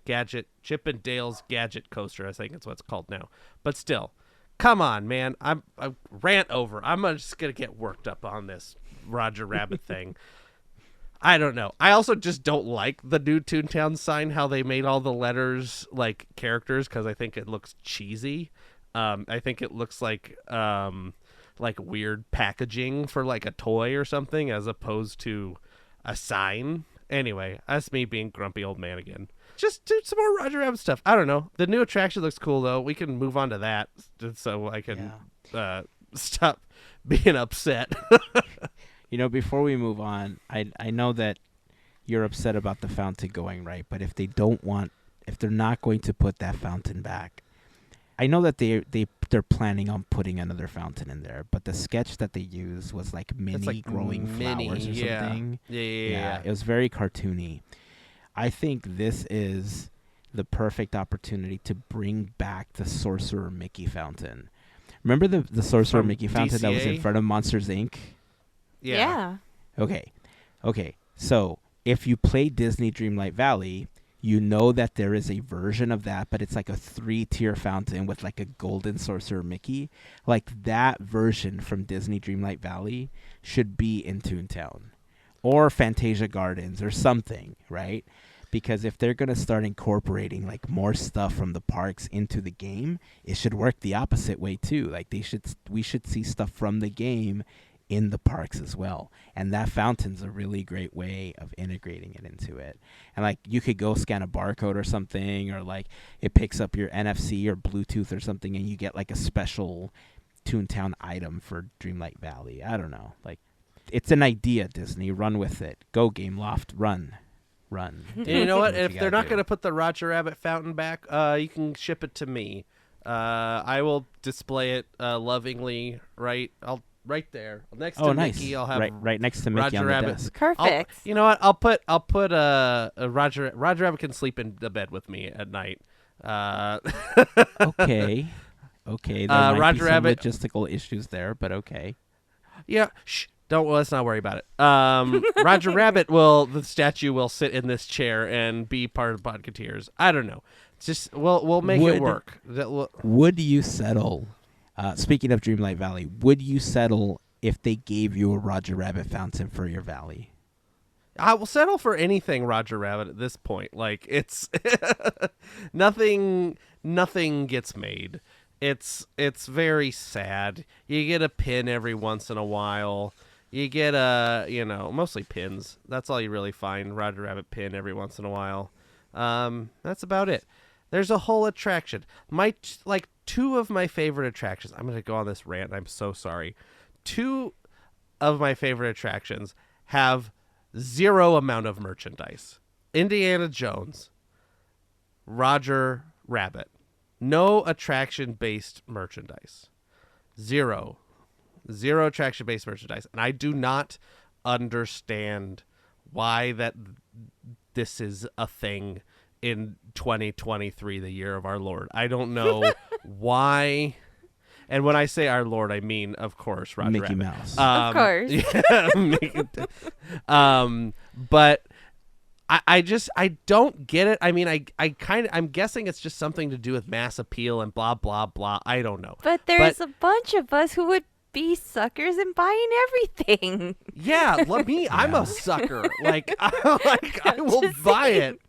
Chip and Dale's Gadget Coaster, I think it's what it's called now. But still, come on, man. I rant over. I'm just going to get worked up on this Roger Rabbit thing. I don't know. I also just don't like the new Toontown sign, how they made all the letters like characters, because I think it looks cheesy. I think it looks like weird packaging for like a toy or something as opposed to a sign. Anyway, that's me being grumpy old man again. Just do some more Roger Rabbit stuff. I don't know. The new attraction looks cool, though. We can move on to that so I can stop being upset. You know, before we move on, I know that you're upset about the fountain going right, but if they're not going to put that fountain back, I know that they're planning on putting another fountain in there, but the sketch that they used was like Minnie growing flowers or something. Yeah. It was very cartoony. I think this is the perfect opportunity to bring back the Sorcerer Mickey fountain. Remember the Sorcerer Mickey fountain that was in front of Monsters, Inc.? Yeah. Okay. So if you play Disney Dreamlight Valley, you know that there is a version of that, but it's like a 3-tier fountain with like a golden Sorcerer Mickey. Like that version from Disney Dreamlight Valley should be in Toontown or Fantasia Gardens or something, right? Because if they're going to start incorporating like more stuff from the parks into the game, it should work the opposite way too. Like we should see stuff from the game in the parks as well, and that fountain's a really great way of integrating it into it. And like you could go scan a barcode or something, or like it picks up your NFC or Bluetooth or something, and you get like a special Toontown item for Dreamlight Valley. I don't know, like it's an idea, Disney. Run with it. Go Gameloft. Run. And you know what? If they're not going to put the Roger Rabbit fountain back, you can ship it to me. I will display it lovingly. Right there, next to nice. Mickey, I'll have right next to Mickey Roger on Rabbit. the desk. Perfect. You know what? I'll put a Roger Rabbit can sleep in the bed with me at night. Okay. There might Roger be some Rabbit logistical issues there, but okay. Yeah. Let's not worry about it. Roger Rabbit the statue will sit in this chair and be part of Podketeers. I don't know. Just we'll make it work. Would you settle? Speaking of Dreamlight Valley, would you settle if they gave you a Roger Rabbit fountain for your valley? I will settle for anything Roger Rabbit at this point. Like it's nothing gets made. It's very sad. You get a pin every once in a while. You get mostly pins. That's all you really find. Roger Rabbit pin every once in a while. That's about it. There's a whole attraction. Two of my favorite attractions. I'm going to go on this rant. I'm so sorry. Two of my favorite attractions have zero amount of merchandise. Indiana Jones, Roger Rabbit. No attraction-based merchandise. Zero attraction-based merchandise. And I do not understand why this is a thing in 2023, the year of our Lord. I don't know why. And when I say our Lord, I mean, of course, Roger Mickey Rabbit. Mouse. Of course. Yeah, but I don't get it. I mean, I'm guessing it's just something to do with mass appeal and blah, blah, blah. I don't know. But there's a bunch of us who would be suckers and buying everything. Yeah, me, I'm a sucker. I will buy it.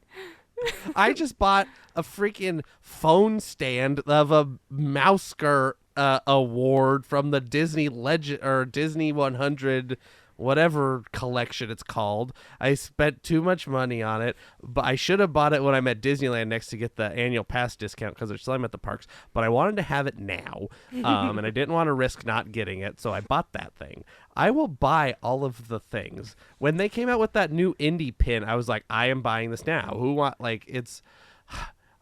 I just bought a freaking phone stand of a Mousker award from the Disney Legend or Disney 100 whatever collection it's called. I spent too much money on it, but I should have bought it when I'm at Disneyland next to get the annual pass discount because they're selling at the parks. But I wanted to have it now, and I didn't want to risk not getting it, so I bought that thing. I will buy all of the things. When they came out with that new indie pin, I was like, I am buying this now. It's,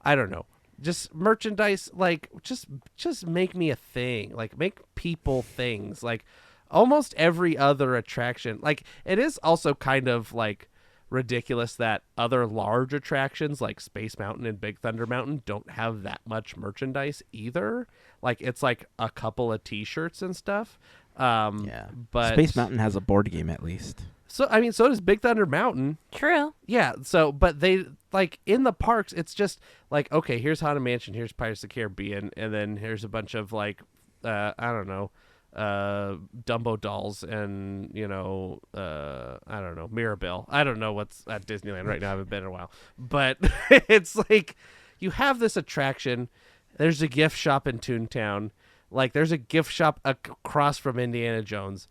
I don't know. Just merchandise, like, just make me a thing. Like, make people things. Like, almost every other attraction. Like, it is also kind of, like, ridiculous that other large attractions like Space Mountain and Big Thunder Mountain don't have that much merchandise either. Like, it's, like, a couple of T-shirts and stuff. But Space Mountain has a board game at least. So, I mean, so does Big Thunder Mountain. True. Yeah, so, but they, like, in the parks, it's just, like, okay, here's Haunted Mansion, here's Pirates of the Caribbean, and then here's a bunch of, like, I don't know, Dumbo dolls and, you know, I don't know, Mirabelle. I don't know what's at Disneyland right now. I haven't been in a while. But it's like, you have this attraction, there's a gift shop in Toontown, like, there's a gift shop across from Indiana Jones.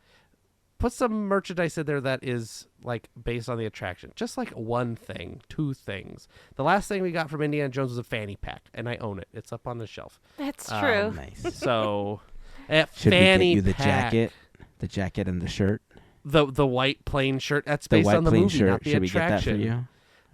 Put some merchandise in there that is, like, based on the attraction. Just, like, one thing, two things. The last thing we got from Indiana Jones was a fanny pack, and I own it. It's up on the shelf. That's true. Nice. So, Should fanny we get you pack, the jacket and the shirt? the white plain shirt. That's The based white on the plain movie, shirt. not the Should we get that for attraction. you?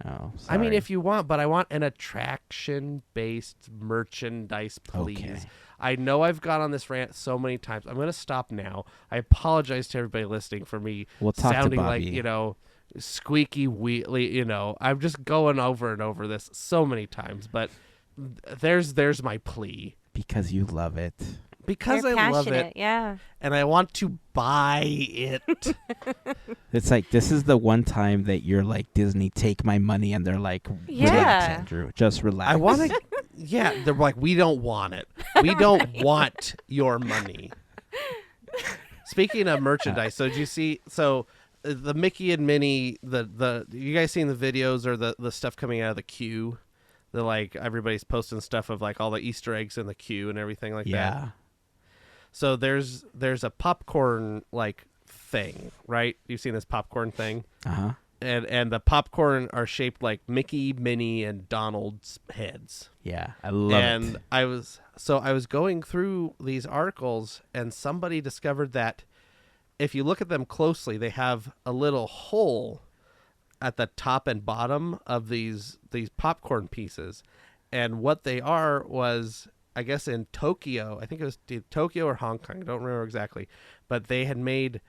Oh, sorry. I mean, if you want, but I want an attraction-based merchandise, please. Okay. I know I've gone on this rant so many times. I'm going to stop now. I apologize to everybody listening for me We'll talk to sounding like, Bobby. you know, squeaky wheatly, you know. I'm just going over and over this so many times, but there's my plea. Because you love it. Because You're I love passionate, it, yeah. and I want to buy it. It's like, this is the one time that you're like, Disney, take my money, and they're like, relax, Yeah. Andrew, just relax. I want to, yeah, they're like, we don't want it. We don't want your money. Speaking of merchandise, so did you see, the Mickey and Minnie, you guys seen the videos or the stuff coming out of the queue? The, like, everybody's posting stuff of, like, all the Easter eggs in the queue and everything like that. Yeah. So there's a popcorn, like, thing, right? You've seen this popcorn thing? Uh-huh. And the popcorn are shaped like Mickey, Minnie, and Donald's heads. Yeah, I love it. And I was going through these articles, and somebody discovered that if you look at them closely, they have a little hole at the top and bottom of these popcorn pieces. And what they are was, I guess in Tokyo, I think it was Tokyo or Hong Kong, I don't remember exactly, but they had made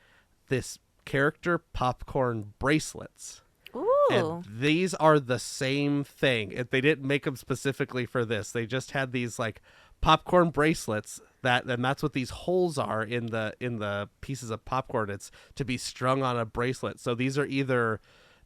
this character popcorn bracelets. Ooh. And these are the same thing. If they didn't make them specifically for this, they just had these, like, popcorn bracelets and that's what these holes are in the pieces of popcorn. It's to be strung on a bracelet. So these are either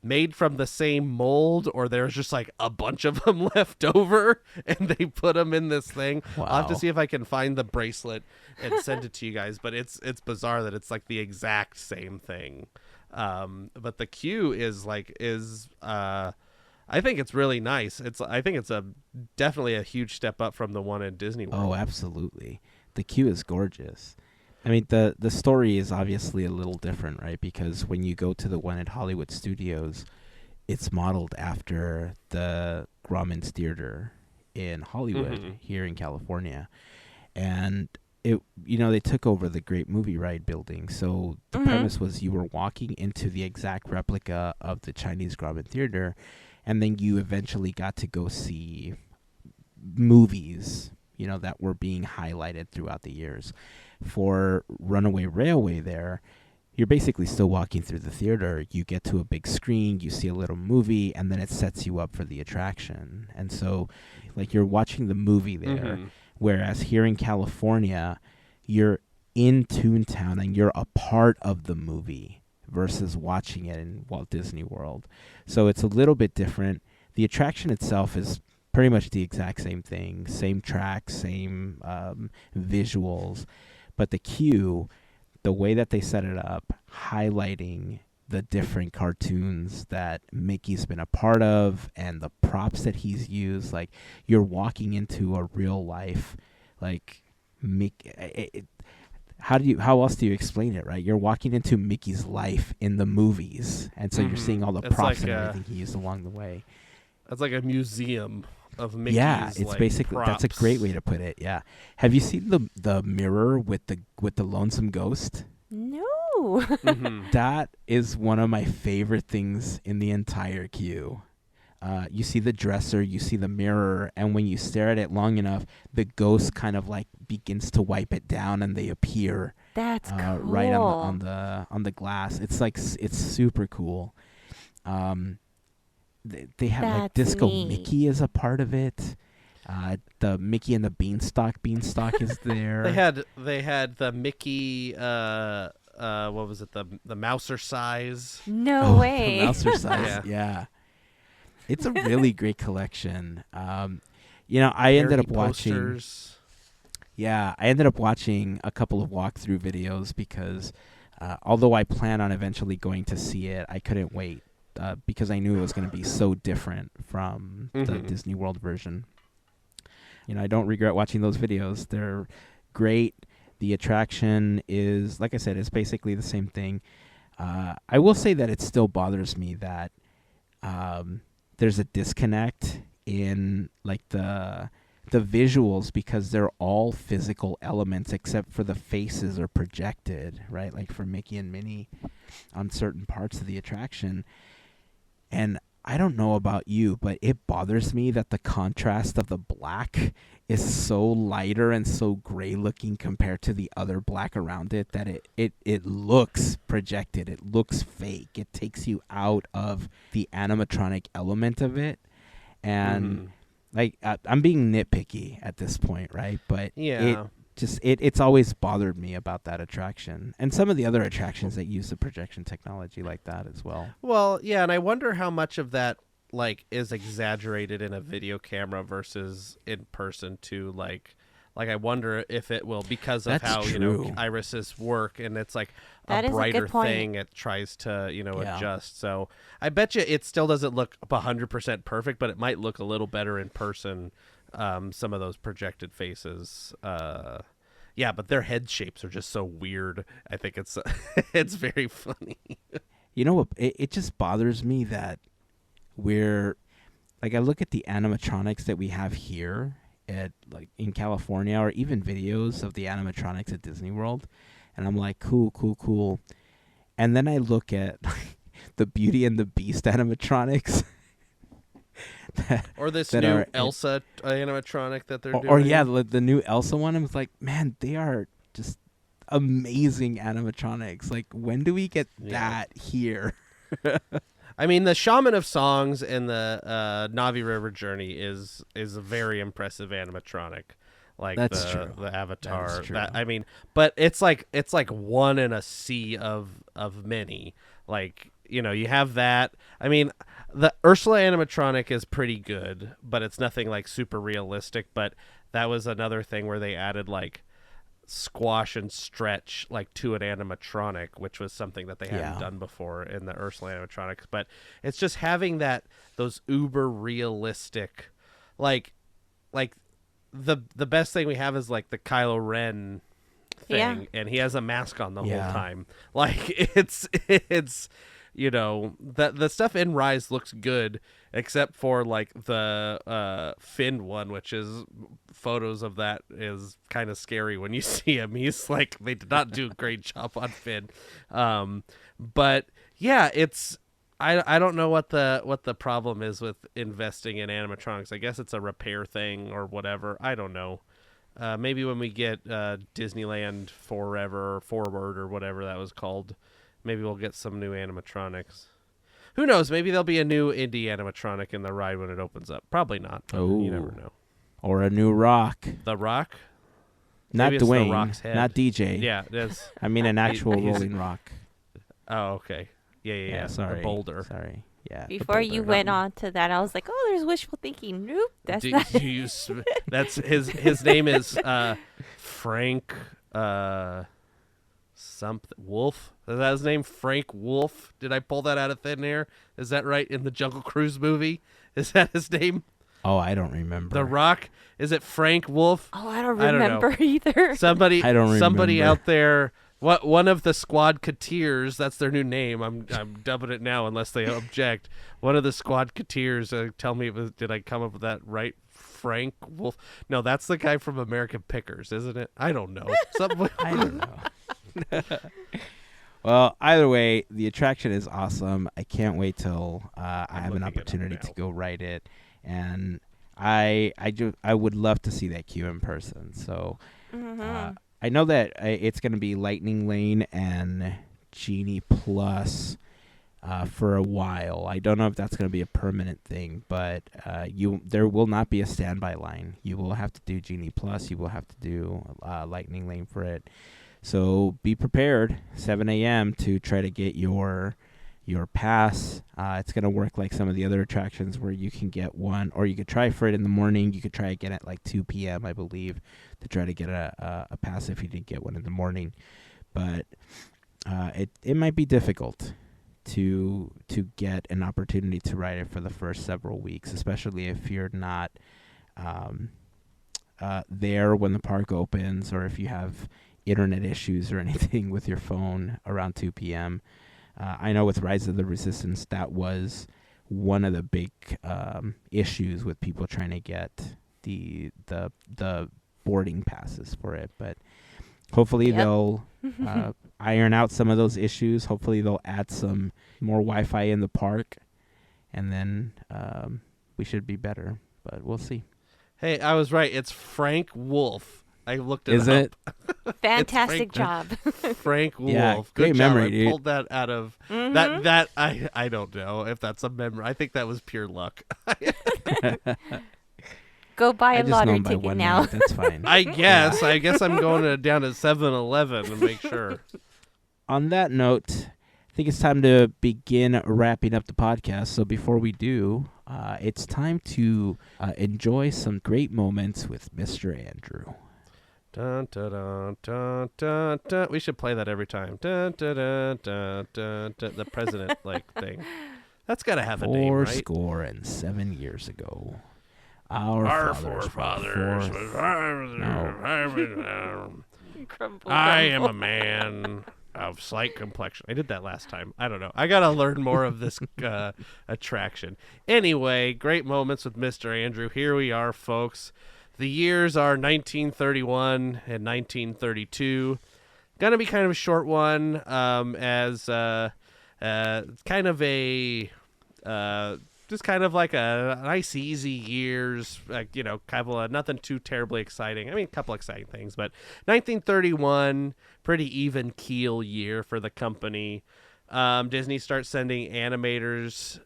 made from the same mold, or there's just, like, a bunch of them left over, and they put them in this thing. Wow. I'll have to see if I can find the bracelet and send it to you guys, but it's bizarre that it's, like, the exact same thing. But the queue is I think it's really nice. I think it's definitely a huge step up from the one in Disney World. Oh, absolutely. The queue is gorgeous. I mean, the story is obviously a little different, right? Because when you go to the one at Hollywood Studios, it's modeled after the Grauman's Theater in Hollywood here in California. And they took over the Great Movie Ride building. So the premise was you were walking into the exact replica of the Chinese Grauman Theater, and then you eventually got to go see movies, that were being highlighted throughout the years. For Runaway Railway there, you're basically still walking through the theater. You get to a big screen, you see a little movie, and then it sets you up for the attraction. And so, like, you're watching the movie there, whereas here in California, you're in Toontown and you're a part of the movie versus watching it in Walt Disney World. So it's a little bit different. The attraction itself is pretty much the exact same thing, same tracks, same visuals. But the queue, the way that they set it up, highlighting the different cartoons that Mickey's been a part of and the props that he's used, like, you're walking into a real life, like, Mickey. how else do you explain it, right? You're walking into Mickey's life in the movies, and so you're seeing all the props and everything he used along the way. It's like a museum of Mickey's. Yeah, it's basically props. That's a great way to put it. Yeah. Have you seen the mirror with the lonesome ghost? No. That is one of my favorite things in the entire queue. You see the dresser, you see the mirror, and when you stare at it long enough, the ghost kind of like begins to wipe it down, and they appear. That's cool. Right on the glass. It's like it's super cool. They have like Disco neat. Mickey is a part of it. The Mickey and the Beanstalk is there. They had the Mickey. What was it? The Mouser size. No way. The Mouser size. Yeah. It's a really great collection. I ended up watching. Posters. Yeah, I ended up watching a couple of walkthrough videos because, although I plan on eventually going to see it, I couldn't wait because I knew it was going to be so different from the Disney World version. I don't regret watching those videos. They're great. The attraction is, like I said, it's basically the same thing. I will say that it still bothers me that there's a disconnect in like the visuals because they're all physical elements except for the faces are projected, right? Like for Mickey and Minnie on certain parts of the attraction. And I don't know about you, but it bothers me that the contrast of the black is so lighter and so gray looking compared to the other black around it that it looks projected. It looks fake. It takes you out of the animatronic element of it. And I'm being nitpicky at this point, right? But yeah. It's always bothered me about that attraction and some of the other attractions that use the projection technology like that as well. Well, yeah, and I wonder how much of that like is exaggerated in a video camera versus in person too. Like I wonder if it will, because of how irises work, and it's like a brighter thing. It tries to adjust. So I bet you it still doesn't look 100% perfect, but it might look a little better in person. Some of those projected faces, but their head shapes are just so weird. I think it's it's very funny. It just bothers me that we're like, I look at the animatronics that we have here at like in California, or even videos of the animatronics at Disney World, and I'm like, cool. And then I look at the Beauty and the Beast animatronics. Or this new Elsa animatronic that they're doing. The new Elsa one. I was like, man, they are just amazing animatronics. Like, when do we get that here? I mean, the Shaman of Songs and the Navi River Journey is a very impressive animatronic. Like that's true. The Avatar. That is true. But it's like one in a sea of many. Like, you have that. I mean, the Ursula animatronic is pretty good, but it's nothing like super realistic. But that was another thing where they added like squash and stretch like to an animatronic, which was something that they hadn't done before in the Ursula animatronics. But it's just having those uber realistic, like the best thing we have is like the Kylo Ren thing, and he has a mask on the whole time. Like it's the stuff in Rise looks good, except for like the Finn one, which is photos of that is kind of scary when you see him. He's like, they did not do a great job on Finn. But yeah, it's I don't know what the problem is with investing in animatronics. I guess it's a repair thing or whatever. I don't know. Maybe when we get Disneyland Forward or whatever that was called, maybe we'll get some new animatronics. Who knows? Maybe there'll be a new indie animatronic in the ride when it opens up. Probably not. You never know. Or a new rock. The Rock? Not maybe Dwayne. It's the Rock's head. Not DJ. Yeah, it is. I mean an actual rolling rock. Oh, okay. Yeah. Sorry. The boulder. Sorry. Yeah. Before you went on to that, I was like, "Oh, there's wishful thinking." Nope, that's not. That's his name is Frank something Wolf. Is that his name? Frank Wolf. Did I pull that out of thin air? Is that right in the Jungle Cruise movie? Is that his name? Oh, I don't remember. The Rock. Is it Frank Wolf? Oh, I don't remember either. Somebody remember. out there. One of the Squadketeers, that's their new name. I'm dubbing it now unless they object. One of the Squadketeers, tell me, did I come up with that right? Frank Wolf? No, that's the guy from American Pickers, isn't it? I don't know. I don't know. Well, either way, the attraction is awesome. I can't wait till I have an opportunity to go ride it, and I would love to see that queue in person. So I know that it's going to be Lightning Lane and Genie Plus for a while. I don't know if that's going to be a permanent thing, but there will not be a standby line. You will have to do Genie Plus. You will have to do Lightning Lane for it. So be prepared, 7 a.m. to try to get your pass. It's going to work like some of the other attractions where you can get one, or you could try for it in the morning. You could try again at like 2 p.m., I believe, to try to get a pass if you didn't get one in the morning. But it might be difficult to get an opportunity to ride it for the first several weeks, especially if you're not there when the park opens, or if you have internet issues or anything with your phone around 2 p.m. I know with Rise of the Resistance, that was one of the big issues with people trying to get the boarding passes for it. But hopefully they'll iron out some of those issues. Hopefully they'll add some more Wi-Fi in the park, and then we should be better. But we'll see. Hey, I was right. It's Frank Wolf. I looked it up. Is it? Fantastic job. Frank Wolf. Yeah, Good great job. memory, I dude. pulled that out of that. I don't know if that's a memory. I think that was pure luck. Go buy a I just know lottery him by ticket one now. minute. That's fine. I guess I'm going down to 7-Eleven to make sure. On that note, I think it's time to begin wrapping up the podcast. So before we do, it's time to enjoy some great moments with Mr. Andrew. Dun, dun, dun, dun, dun, dun. We should play that every time. Dun, dun, dun, dun, dun, dun. The president thing. That's got to have a name, right? 47 years ago, our forefathers. I am a man of slight complexion. I did that last time. I don't know. I got to learn more of this attraction. Anyway, great moments with Mr. Andrew. Here we are, folks. The years are 1931 and 1932. Gonna be kind of a short one, as kind of a just kind of like a nice, easy years. Kind of nothing too terribly exciting. I mean, a couple exciting things, but 1931, pretty even keel year for the company. Disney starts sending animators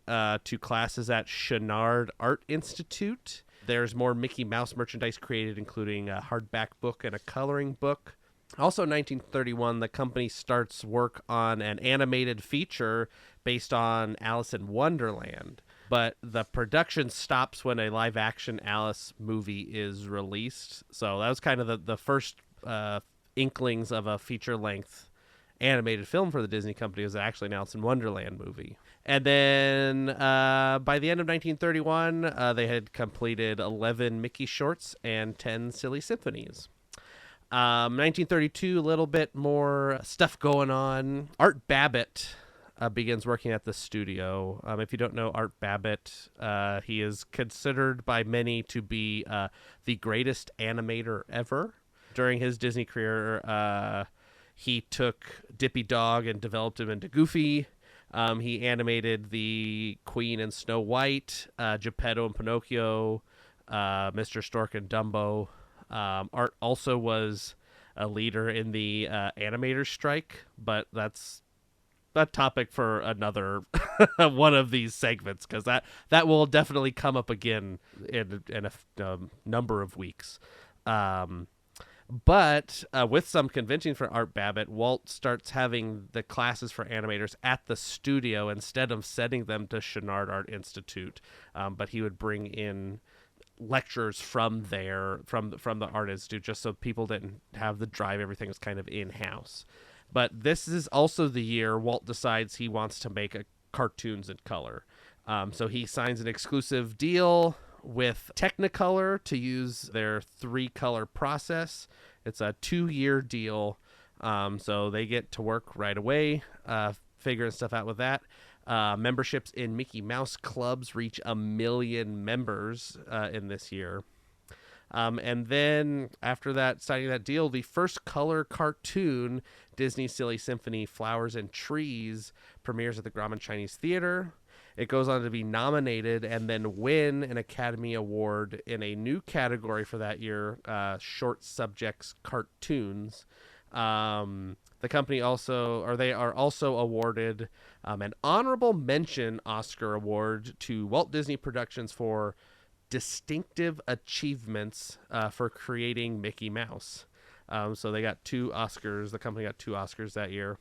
to classes at Chenard Art Institute. There's more Mickey Mouse merchandise created, including a hardback book and a coloring book. Also, in 1931, the company starts work on an animated feature based on Alice in Wonderland. But the production stops when a live-action Alice movie is released. So that was kind of the first inklings of a feature-length animated film for the Disney company. Was actually an Alice in Wonderland movie. And then by the end of 1931, they had completed 11 Mickey shorts and 10 Silly Symphonies. 1932, a little bit more stuff going on. Art Babbitt begins working at the studio. If you don't know Art Babbitt, he is considered by many to be the greatest animator ever. During his Disney career, he took Dippy Dog and developed him into Goofy. He animated the Queen and Snow White, Geppetto and Pinocchio, Mr. Stork and Dumbo. Art also was a leader in the animators strike, but that's a topic for another one of these segments, because that will definitely come up again in a number of weeks. But with some convincing for Art Babbitt, Walt starts having the classes for animators at the studio instead of sending them to Chenard Art Institute. But he would bring in lecturers from there, from the Art Institute, just so people didn't have the drive. Everything was kind of in-house. But this is also the year Walt decides he wants to make cartoons in color. So he signs an exclusive deal with Technicolor to use their 3-color process. It's a 2-year deal, so they get to work right away, figuring stuff out with that. Memberships in Mickey Mouse clubs reach 1 million members in this year. And then after that, signing that deal, the first color cartoon, Disney Silly Symphony Flowers and Trees, premieres at the Grauman Chinese Theater. It goes on to be nominated and then win an Academy Award in a new category for that year, short subjects cartoons. The company they are also awarded an honorable mention Oscar award to Walt Disney Productions for distinctive achievements for creating Mickey Mouse. So they got 2 Oscars. The company got 2 Oscars that year.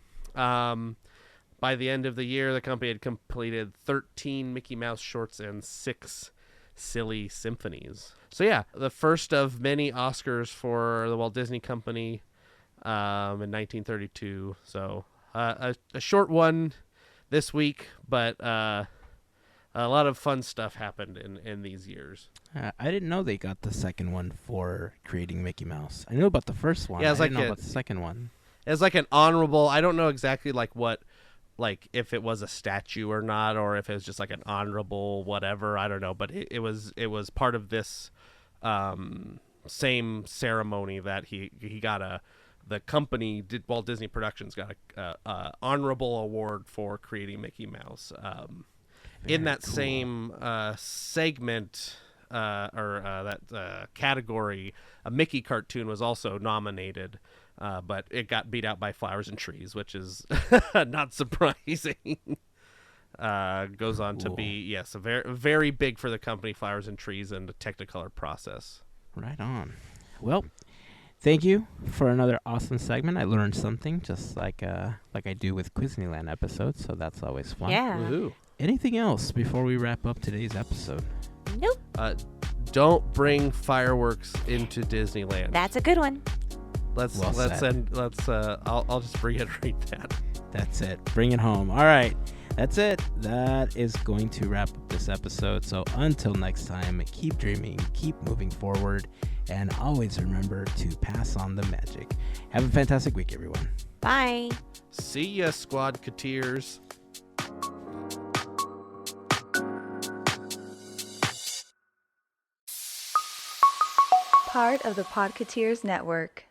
By the end of the year, the company had completed 13 Mickey Mouse shorts and 6 silly symphonies. So yeah, the first of many Oscars for the Walt Disney Company in 1932. So a short one this week, but a lot of fun stuff happened in these years. I didn't know they got the second one for creating Mickey Mouse. I knew about the first one. Yeah, I didn't know about the second one. It's like an honorable. I don't know exactly if it was a statue or not, or if it was just like an honorable whatever. I don't know, but it was part of this same ceremony that he got the company Walt Disney Productions got a honorable award for creating Mickey Mouse. In that cool. Same segment that category, a Mickey cartoon was also nominated, but it got beat out by Flowers and Trees, which is not surprising. Goes on to be, a very, very big for the company, Flowers and Trees, and the Technicolor process. Right on. Well, thank you for another awesome segment. I learned something, just like I do with Disneyland episodes, so that's always fun. Yeah. Woohoo. Anything else before we wrap up today's episode? Nope. Don't bring fireworks into Disneyland. That's a good one. I'll just reiterate that. That's it. Bring it home. All right. That's it. That is going to wrap up this episode. So until next time, keep dreaming, keep moving forward, and always remember to pass on the magic. Have a fantastic week, everyone. Bye. See ya, Podketeers. Part of the Podketeers Network.